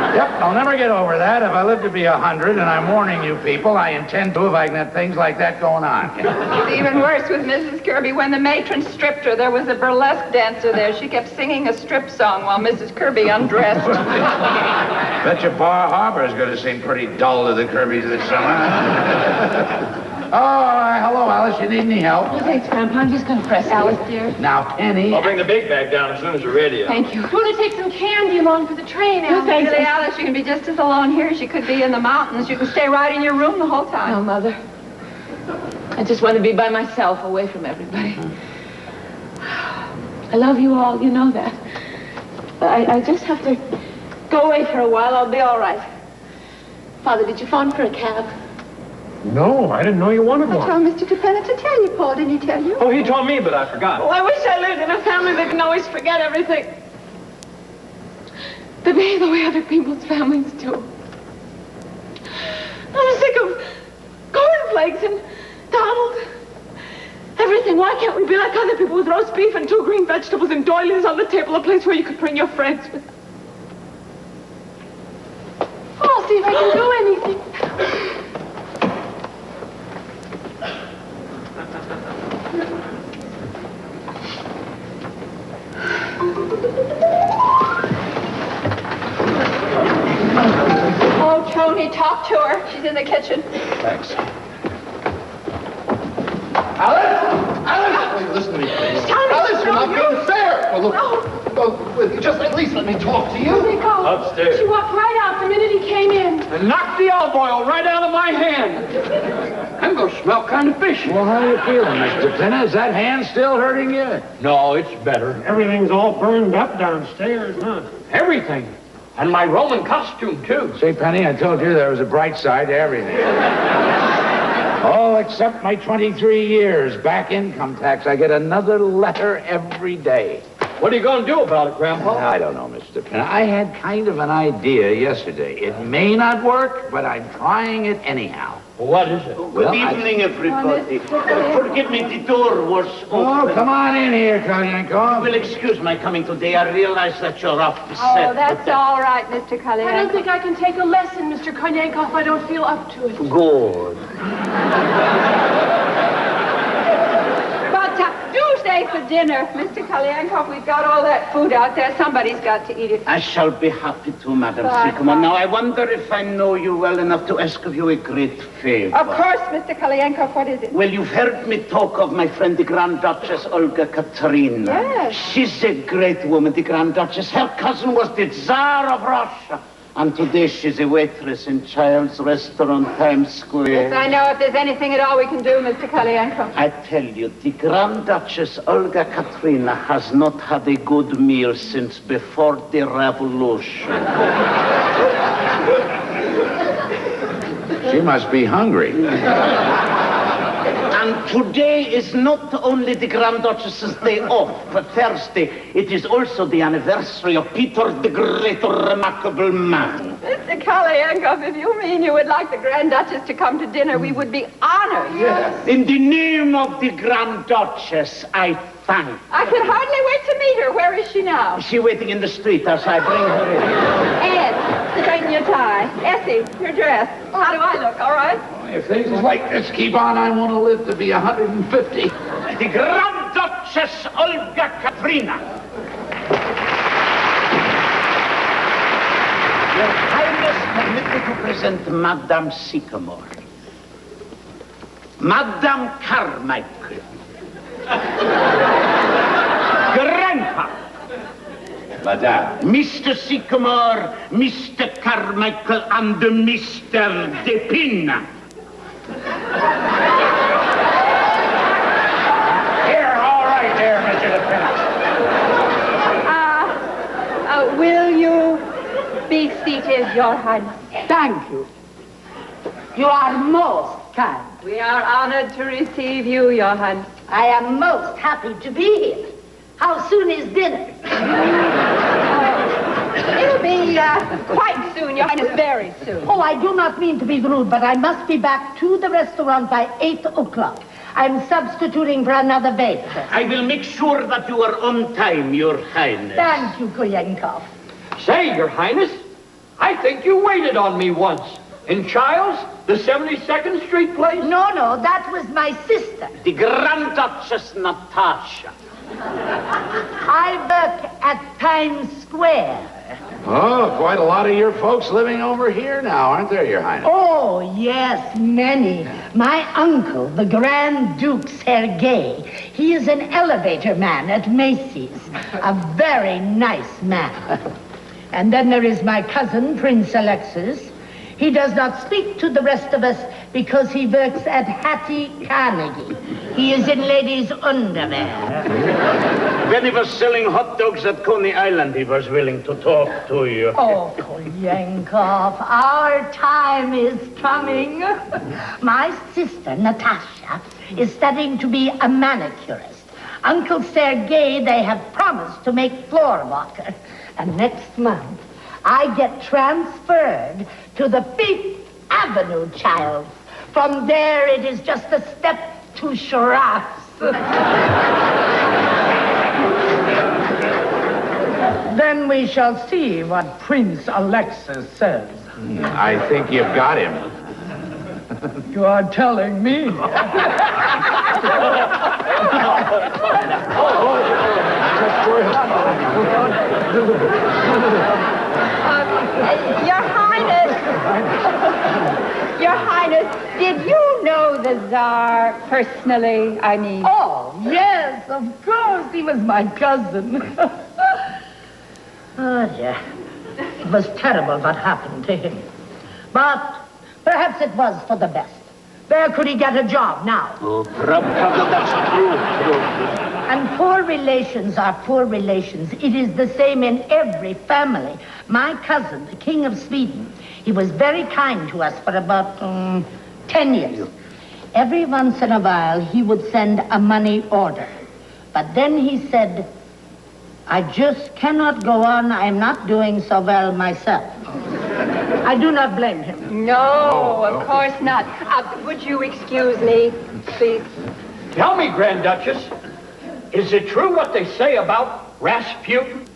Yep, I'll never get over that. If I live to be 100, and I'm warning you people, I intend to if I can have things like that going on. It's even worse with Mrs. Kirby. When the matron stripped her, there was a burlesque dancer there. She kept singing a strip song while Mrs. Kirby undressed. Bet you Bar Harbor is going to seem pretty dull to the Kirbys this summer. Hello, Alice. You need any help? Oh, thanks, Grandpa. I'm just going to press Alice, dear. Now, Penny... I'll bring the big bag down as soon as you're ready. Thank you. You want to take some candy along for the train, Alice? thanks. Really, Alice, you can be just as alone here as you could be in the mountains. You can stay right in your room the whole time. No, Mother. I just want to be by myself, away from everybody. I love you all. You know that. I just have to go away for a while. I'll be all right. Father, did you phone for a cab? No, I didn't know you wanted I one. told Mr. Dependent to tell you, Paul. Didn't he tell you? Oh, he told me, but I forgot. Oh, I wish I lived in a family that can always forget everything. They behave the way other people's families do. I'm sick of cornflakes and Donald. Everything. Why can't we be like other people with roast beef and 2 green vegetables and doilies on the table, a place where you could bring your friends with? Oh, I'll see if I can do anything. Oh, Tony, talk to her. She's in the kitchen. Thanks. Alice! Wait, listen to me, please. Tony, Alice, you're not no, being fair. Well, look, just at least let me talk to you. Where'd he go? Upstairs. She walked right out the minute he came came in and knocked the olive oil right out of my hand. I'm going to smell kind of fishy. Well, how are you feeling, Mr. Pinner? Is that hand still hurting you? No, it's better. Everything's all burned up downstairs, huh? Everything. And my Roman costume, too. See, Penny, I told you there was a bright side to everything. Oh, except my 23 years back income tax. I get another letter every day. What are you going to do about it, Grandpa? I don't know, Mr. Pinner. I had kind of an idea yesterday. It may not work, but I'm trying it anyhow. What is it? Good evening, everybody. Forgive me, the door was open. Oh, come on in here, Kalyankov. You will excuse my coming today. I realize that you're upset. Oh, that's all right, Mr. Kalyankov. I don't think I can take a lesson, Mr. Kornienkoff. I don't feel up to it. Good. But do stay for dinner, Mr. Kalyankov. We've got all that food out there. Somebody's got to eat it. I shall be happy to, Madam Bye. Sycamore. Now, I wonder if I know you well enough to ask of you a great favor. Of course, Mr. Kalyankov. What is it? Well, you've heard me talk of my friend, the Grand Duchess Olga Katerina. Yes. She's a great woman, the Grand Duchess. Her cousin was the Tsar of Russia. And today she's a waitress in Child's Restaurant, Times Square. Yes, I know. If there's anything at all we can do, Mr. Kalyankov. I tell you, the Grand Duchess Olga Katerina has not had a good meal since before the revolution. She must be hungry. And today is not only the Grand Duchess's day off, for Thursday, it is also the anniversary of Peter the Great, remarkable man. Mr. Kalyankov, if you mean you would like the Grand Duchess to come to dinner, we would be honored. Yes. In the name of the Grand Duchess, I thank. I can hardly wait to meet her. Where is she now? She's waiting in the street as I bring her in. Ed, straighten your tie. Essie, your dress. How do I look? All right? If things like this keep on, I want to live to be 150. The Grand Duchess Olga Katerina. Your Highness, permit me to present Madame Sycamore. Madame Carmichael. Grandpa. Madame. Mr. Sycamore, Mr. Carmichael, and Mr. DePina. Here, all right there, Mr. DePina. Will you be seated, Your Highness? Thank you. You are most kind. We are honored to receive you, Your Highness. I am most happy to be here. How soon is dinner? It'll be quite soon, Your Highness, very soon. Oh, I do not mean to be rude, but I must be back to the restaurant by 8 o'clock. I'm substituting for another waitress. I will make sure that you are on time, Your Highness. Thank you, Koryankov. Say, Your Highness, I think you waited on me once. In Child's, the 72nd Street place? No, that was my sister. The Grand Duchess Natasha. I work at Times Square. Oh, quite a lot of your folks living over here now, aren't there, Your Highness? Oh, yes, many. My uncle, the Grand Duke Sergei, he is an elevator man at Macy's. A very nice man. And then there is my cousin, Prince Alexis. He does not speak to the rest of us because he works at Hattie Carnegie. He is in ladies' underwear. When he was selling hot dogs at Coney Island, he was willing to talk to you. Oh, Koryankov, our time is coming. My sister, Natasha, is studying to be a manicurist. Uncle Sergei, they have promised to make floor walker. And next month, I get transferred to the 5th Avenue, child. From there, it is just a step to Sharaf's. Then we shall see what Prince Alexis says. I think you've got him. You are telling me. Your Highness, did you know the Tsar personally, I mean? Oh, yes, of course. He was my cousin. Oh, dear. It was terrible what happened to him. But perhaps it was for the best. Where could he get a job now? Oh, Grandfather, that's true. And poor relations are poor relations. It is the same in every family. My cousin, the King of Sweden, he was very kind to us for about 10 years. Every once in a while, he would send a money order. But then he said, I just cannot go on. I'm not doing so well myself. I do not blame him. No, of course not. Would you excuse me, please? Tell me, Grand Duchess, is it true what they say about Rasputin?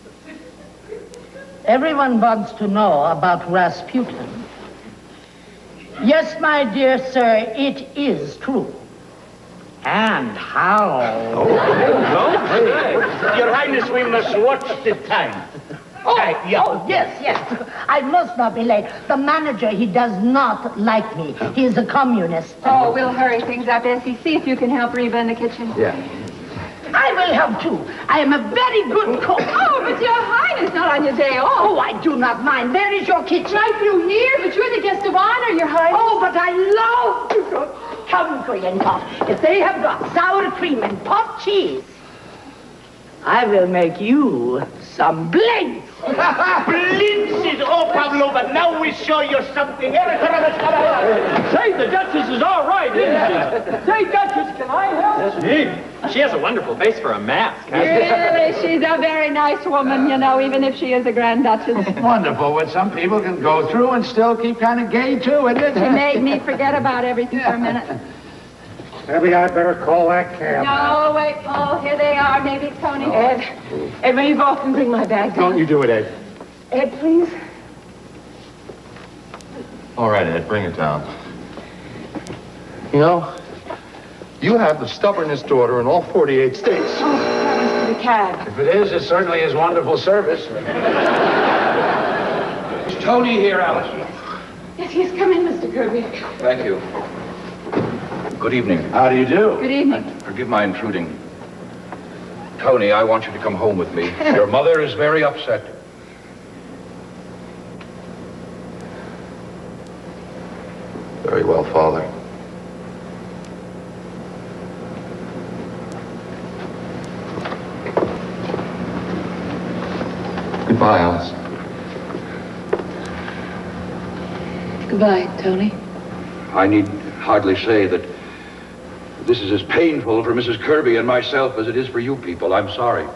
Everyone wants to know about Rasputin. Yes, my dear sir, it is true. And how? Your Highness, we must watch the time. Yes. I must not be late. The manager, he does not like me. He is a communist. Oh, we'll hurry things up, Essie. See if you can help Reba in the kitchen. Yeah. I will help too. I am a very good cook. Oh, but Your Highness, not on your day off. Oh, I do not mind. Where is your kitchen? Right through here, but you're the guest of honor, Your Highness. Oh, but I love to cook. Come, Koyenkov. If they have got sour cream and pot cheese, I will make you some blinks. Blinks! Oh, Pavlova, now we show you something. Say, the Duchess is all right, isn't she? Say, Duchess, can I help? She has a wonderful face for a mask. Really, she's a very nice woman, you know, even if she is a Grand Duchess. Wonderful what some people can go through and still keep kind of gay, too, isn't it? She made me forget about everything for a minute. Maybe I'd better call that cab. No, wait, Paul. Here they are. Maybe it's Tony. Ed, will you go off and bring my bag down? Don't you do it, Ed. Ed, please. All right, Ed, bring it down. You know, you have the stubbornest daughter in all 48 states. Oh, that was for the cab. If it is, it certainly is wonderful service. Is Tony here, Alice? Yes, come in, Mr. Kirby. Thank you. Good evening. How do you do? Good evening. Forgive my intruding. Tony, I want you to come home with me. Your mother is very upset. Very well, Father. Goodbye, Alice. Goodbye, Tony. I need hardly say that this is as painful for Mrs. Kirby and myself as it is for you people. I'm sorry.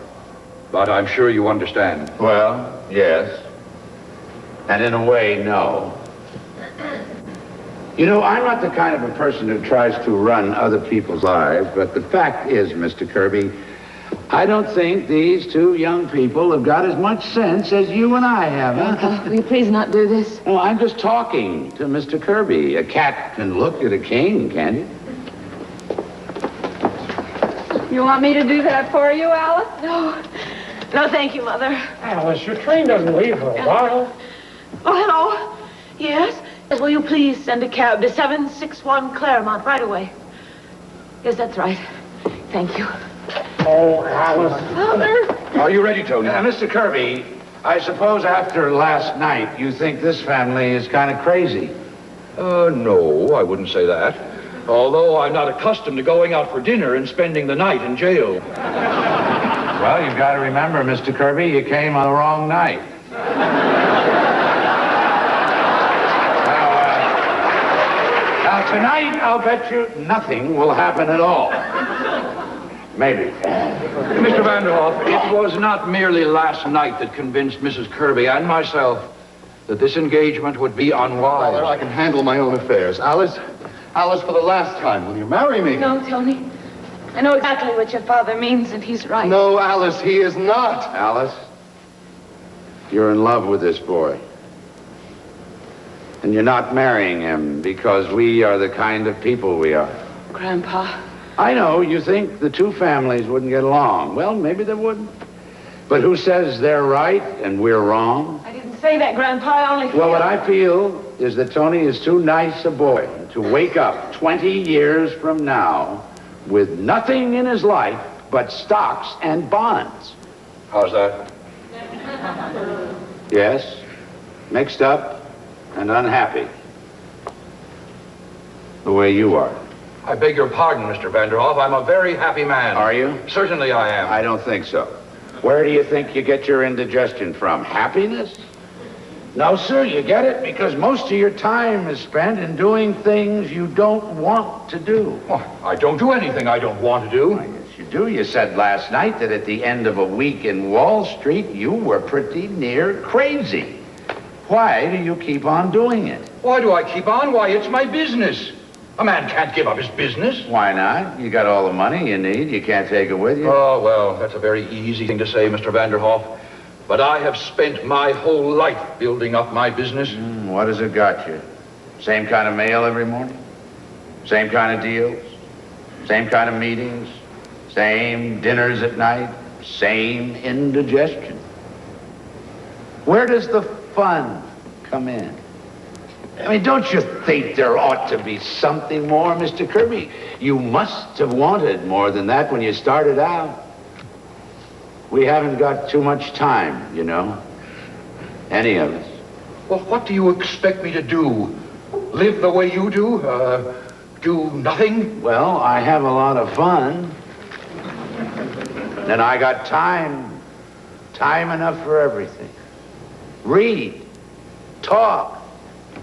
But I'm sure you understand. Well, yes. And in a way, no. You know, I'm not the kind of a person who tries to run other people's lives, but the fact is, Mr. Kirby, I don't think these two young people have got as much sense as you and I have, huh? Will you please not do this? No, I'm just talking to Mr. Kirby. A cat can look at a king, can't he? You want me to do that for you, Alice? No. No, thank you, Mother. Alice, your train doesn't leave for a while. Oh, hello. Yes? Will you please send a cab to 761 Claremont right away? Yes, that's right. Thank you. Oh, Alice. Mother. Are you ready, Tony? Mr. Kirby, I suppose after last night, you think this family is kind of crazy. No, I wouldn't say that. Although I'm not accustomed to going out for dinner and spending the night in jail. Well, you've got to remember, Mr. Kirby, you came on the wrong night. Now, tonight, I'll bet you nothing will happen at all. Maybe. Mr. Vanderhoff, it was not merely last night that convinced Mrs. Kirby and myself that this engagement would be unwise. Father, I can handle my own affairs. Alice, for the last time, will you marry me? No, Tony. I know exactly what your father means, and he's right. No, Alice, he is not. Alice, you're in love with this boy. And you're not marrying him because we are the kind of people we are. Grandpa. I know you think the two families wouldn't get along. Well, maybe they wouldn't. But who says they're right and we're wrong? I didn't say that, Grandpa. I only feel... Well, what I feel is that Tony is too nice a boy to wake up 20 years from now with nothing in his life but stocks and bonds. How's that? Yes, mixed up and unhappy. the way you are. I beg your pardon, Mr. Vanderhoff. I'm a very happy man. Are you? Certainly I am. I don't think so. Where do you think you get your indigestion from? Happiness? No, sir, you get it because most of your time is spent in doing things you don't want to do. Oh, I don't do anything I don't want to do. Well, yes, you do. You said last night that at the end of a week in Wall Street, you were pretty near crazy. Why do you keep on doing it? Why do I keep on? Why, it's my business. A man can't give up his business. Why not? You got all the money you need. You can't take it with you. Oh, well, that's a very easy thing to say, Mr. Vanderhoff. But I have spent my whole life building up my business. What has it got you? Same kind of mail every morning? Same kind of deals? Same kind of meetings? Same dinners at night? Same indigestion? Where does the fun come in? I mean, don't you think there ought to be something more, Mr. Kirby? You must have wanted more than that when you started out. We haven't got too much time, you know. Any of us. Well, what do you expect me to do? Live the way you do? Do nothing? Well, I have a lot of fun. Then I got time. Time enough for everything. Read. Talk.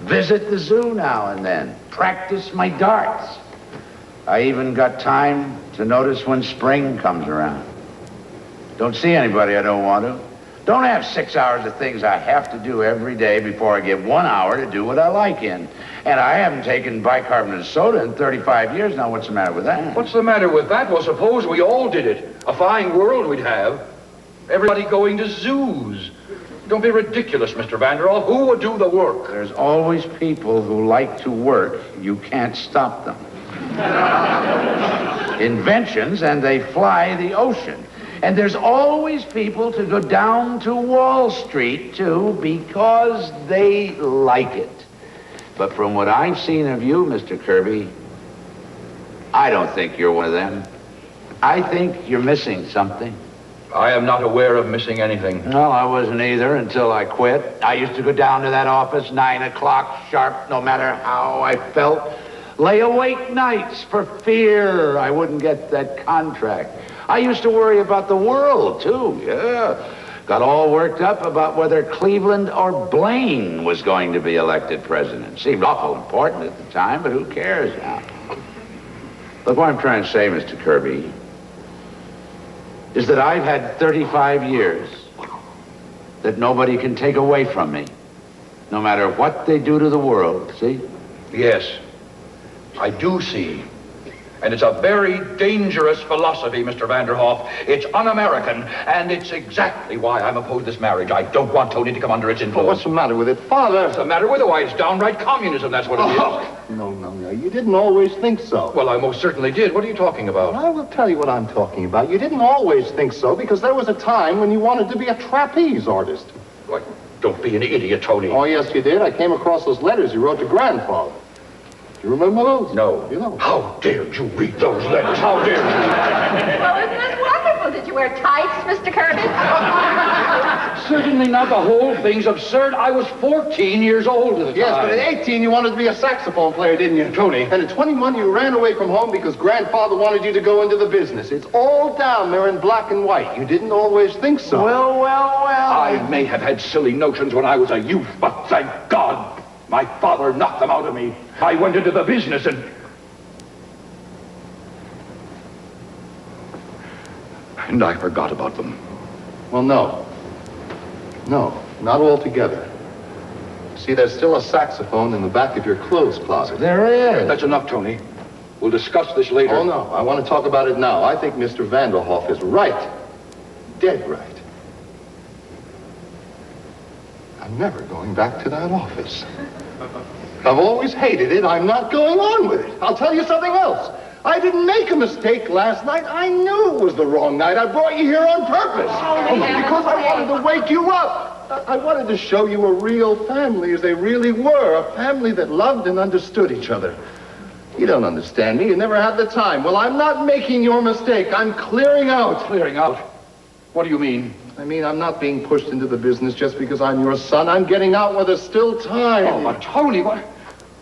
Visit the zoo now and then. Practice my darts. I even got time to notice when spring comes around. Don't see anybody I don't want to. Don't have 6 hours of things I have to do every day before I get 1 hour to do what I like in. And I haven't taken bicarbonate soda in 35 years now. What's the matter with that? What's the matter with that? Well, suppose we all did it. A fine world we'd have. Everybody going to zoos. Don't be ridiculous, Mr. Vanderhoff. Who would do the work? There's always people who like to work. You can't stop them. Inventions, and they fly the ocean. And there's always people to go down to Wall Street, too, because they like it. But from what I've seen of you, Mr. Kirby, I don't think you're one of them. I think you're missing something. I am not aware of missing anything. Well, I wasn't either until I quit. I used to go down to that office 9 o'clock sharp, no matter how I felt. Lay awake nights for fear I wouldn't get that contract. I used to worry about the world, too, yeah. Got all worked up about whether Cleveland or Blaine was going to be elected president. Seemed awful important at the time, but who cares now? Look, what I'm trying to say, Mr. Kirby, is that I've had 35 years that nobody can take away from me, no matter what they do to the world, see? Yes, I do see. And it's a very dangerous philosophy, Mr. Vanderhoff. It's un-American, and it's exactly why I'm opposed to this marriage. I don't want Tony to come under its influence. Well, what's the matter with it, Father? What's the matter with it? Why, it's downright communism, that's what it is. No. You didn't always think so. Well, I most certainly did. What are you talking about? Well, I will tell you what I'm talking about. You didn't always think so because there was a time when you wanted to be a trapeze artist. What? Don't be an idiot, Tony. Oh, yes, you did. I came across those letters you wrote to Grandfather. You remember those? No. You know. How dare you read those letters? How dare you? Well, isn't it wonderful? Did you wear tights, Mr. Kirby? Certainly not. The whole thing's absurd. I was 14 years old at the time. Yes, but at 18 you wanted to be a saxophone player, didn't you? Tony. And at 21 you ran away from home because Grandfather wanted you to go into the business. It's all down there in black and white. You didn't always think so. Well. I may have had silly notions when I was a youth, but thank God my father knocked them out of me. I went into the business and I forgot about them. Well, no. No, not altogether. See, there's still a saxophone in the back of your clothes closet. There is. That's enough, Tony. We'll discuss this later. Oh, no. I want to talk about it now. I think Mr. Vanderhoff is right. Dead right. I'm never going back to that office. I've always hated it. I'm not going on with it. I'll tell you something else. I didn't make a mistake last night. I knew it was the wrong night. I brought you here on purpose. Because I wanted to wake you up. I wanted to show you a real family as they really were. A family that loved and understood each other. You don't understand me. You never had the time. Well, I'm not making your mistake. I'm clearing out. Clearing out? What do you mean? I mean, I'm not being pushed into the business just because I'm your son. I'm getting out while there's still time. Oh, but Tony, what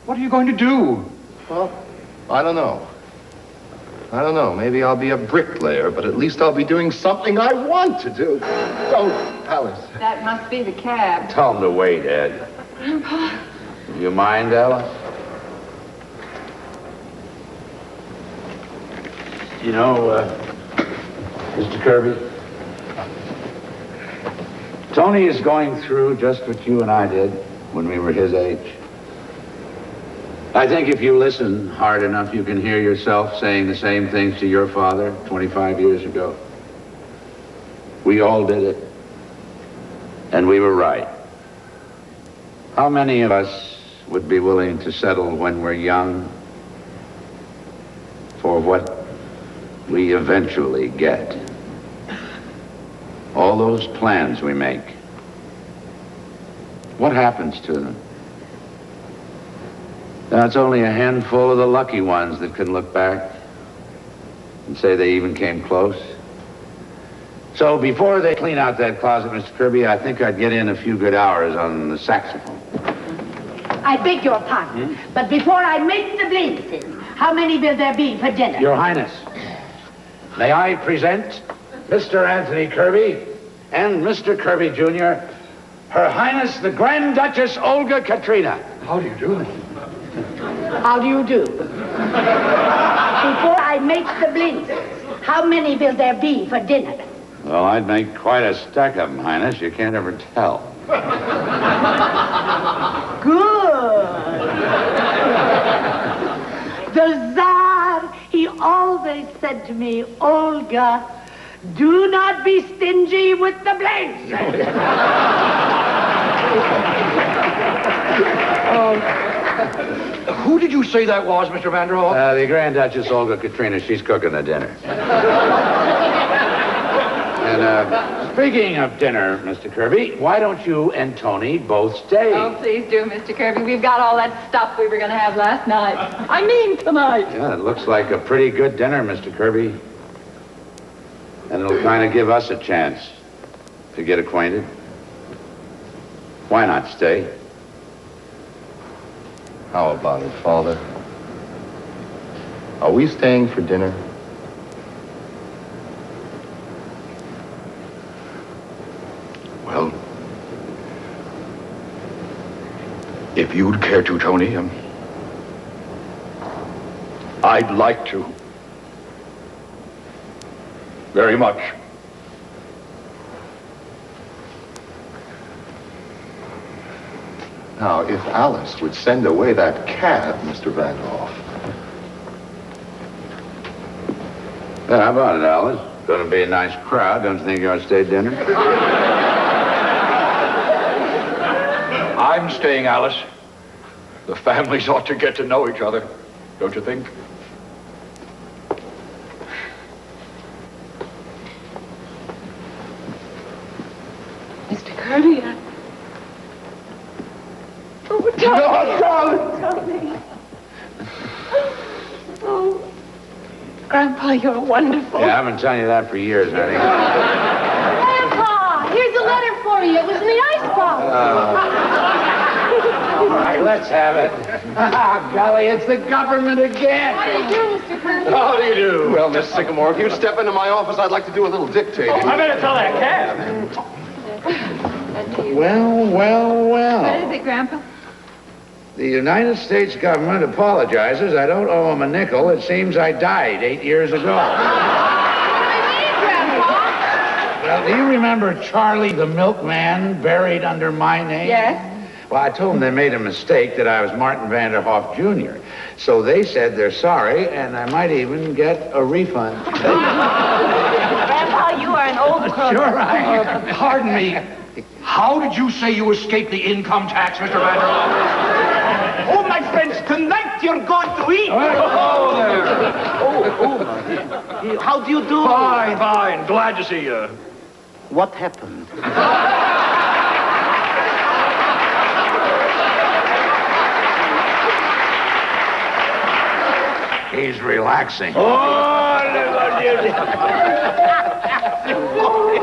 are you going to do? Well, I don't know. Maybe I'll be a bricklayer, but at least I'll be doing something I want to do. Don't, Alice. That must be the cab. Tell him to wait, Ed. Grandpa. You mind, Alice? You know, Mr. Kirby, Tony is going through just what you and I did when we were his age. I think if you listen hard enough, you can hear yourself saying the same things to your father 25 years ago. We all did it, and we were right. How many of us would be willing to settle when we're young for what we eventually get? All those plans we make, what happens to them? Now, it's only a handful of the lucky ones that can look back and say they even came close. So before they clean out that closet, Mr. Kirby, I think I'd get in a few good hours on the saxophone. I beg your pardon, but before I make the blintzes, how many will there be for dinner? Your Highness, may I present Mr. Anthony Kirby and Mr. Kirby, Jr., Her Highness the Grand Duchess Olga Katrina. How do you do? How do you do? Before I make the blintzes, how many will there be for dinner? Well, I'd make quite a stack of them, Highness. You can't ever tell. Good. The Tsar, he always said to me, Olga, do not be stingy with the blintzes. Who did you say that was, Mr. Vanderhoff? The Grand Duchess Olga Katrina. She's cooking the dinner. And, speaking of dinner, Mr. Kirby, why don't you and Tony both stay? Oh, please do, Mr. Kirby. We've got all that stuff we were going to have last night. I mean tonight. Yeah, it looks like a pretty good dinner, Mr. Kirby. And it'll kind of give us a chance to get acquainted. Why not stay? How about it, Father? Are we staying for dinner? Well, if you'd care to, Tony, I'd like to. Very much. Now, if Alice would send away that cab, Mr. Vanderhoff. Yeah, how about it, Alice? Gonna be a nice crowd. Don't you think you ought to stay at dinner? I'm staying, Alice. The families ought to get to know each other, don't you think? Mr. Kirby, Oh, darling. Oh, Grandpa, you're wonderful. Yeah, I've been telling you that for years, honey. Grandpa, here's a letter for you. It was in the icebox. All right, let's have it. Golly, it's the government again. How do you do, Mr. Kirby? How do you do? Well, Miss Sycamore, if you'd step into my office, I'd like to do a little dictating. I better tell that cab. Well. What is it, Grandpa? The United States government apologizes. I don't owe them a nickel. It seems I died 8 years ago. Well, do you remember Charlie the Milkman buried under my name? Yes. Well, I told them they made a mistake, that I was Martin Vanderhoff, Jr. So they said they're sorry, and I might even get a refund. Grandpa, you are an old crook. Sure I am. Pardon me. How did you say you escaped the income tax, Mr. Vanderhoff? Oh, my friends, tonight you're going to eat. Oh, there. How do you do? Fine. Glad to see you. What happened? He's relaxing. Oh,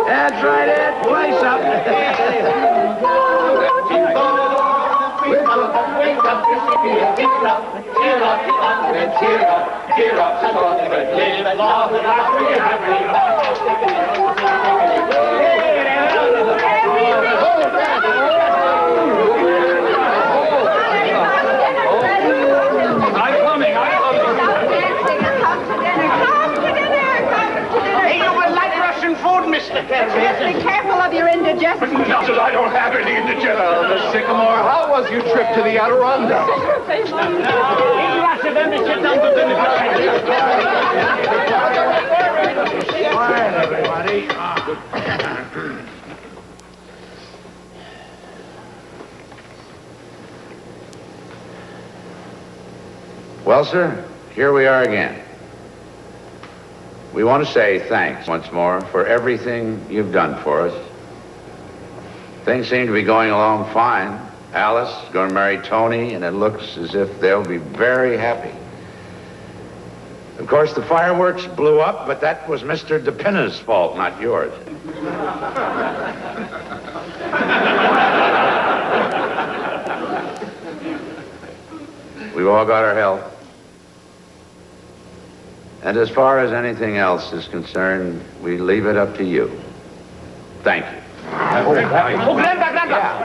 That's right, Ed. Play something. Wake up. Mr. Kirby. Just be careful of your indigestion. Just I don't have any indigestion. Miss Sycamore, how was your trip to the Adirondacks? Quiet, everybody. Well, sir, here we are again. We want to say thanks once more for everything you've done for us. Things seem to be going along fine. Alice is going to marry Tony, and it looks as if they'll be very happy. Of course, the fireworks blew up, but that was Mr. DePinna's fault, not yours. We've all got our health. And as far as anything else is concerned, we leave it up to you. Thank you. Grandpa,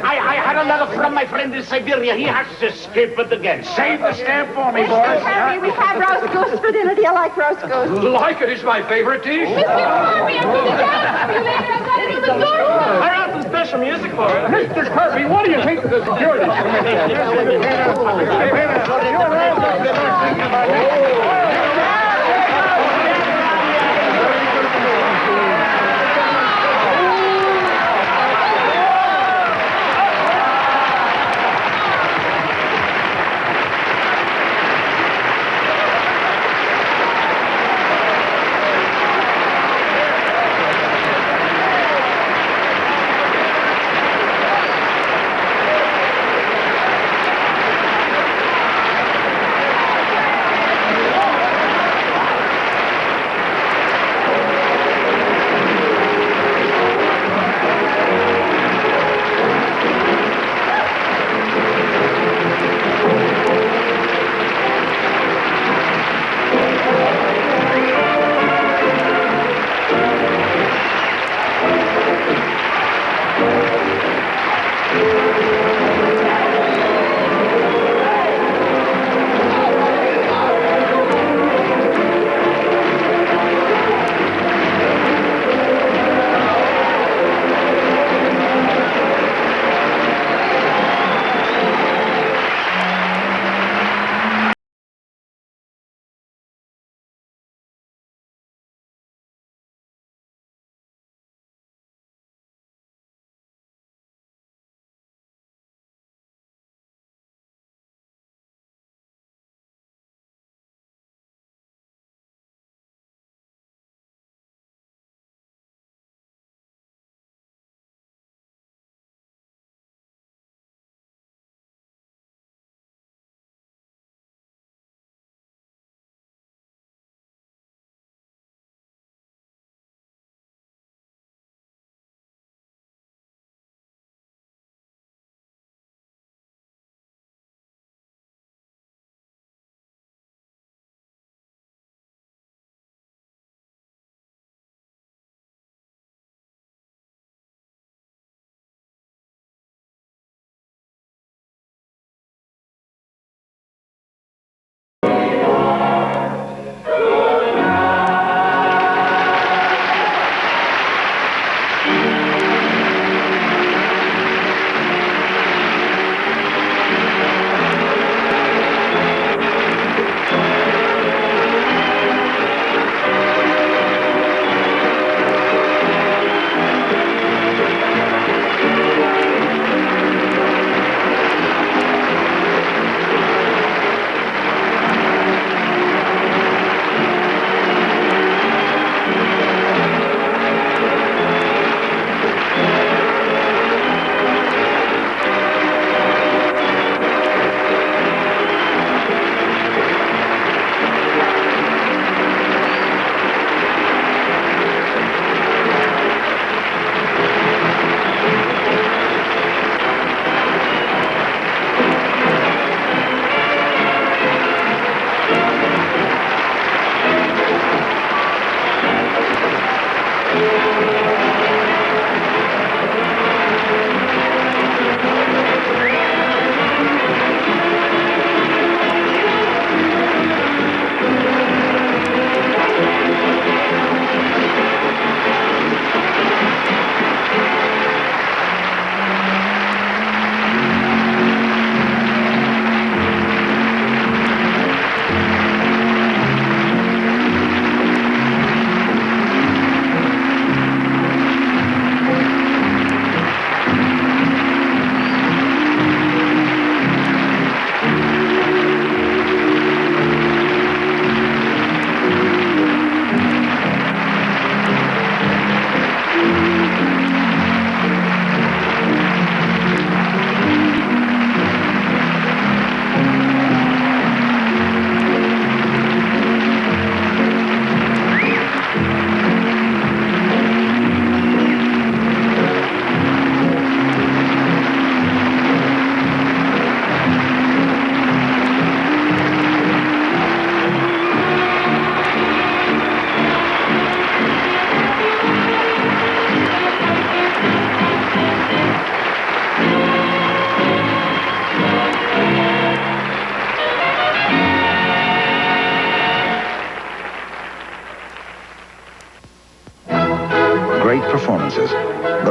I had a letter from my friend in Siberia. He has escaped again. Save the stamp for me, boys. Harry, we have roast goose for dinner. Do you like roast goose? Like it is my favorite dish. Mr. Kirby, I'm going to the door. I wrote some special music for it. Mr. Kirby, what do you think of the security?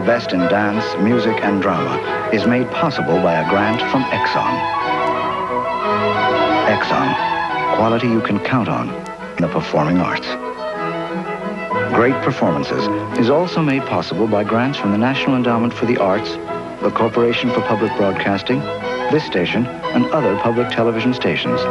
best in dance, music, and drama is made possible by a grant from Exxon. Exxon, quality you can count on in the performing arts. Great Performances is also made possible by grants from the National Endowment for the Arts, the Corporation for Public Broadcasting, this station, and other public television stations.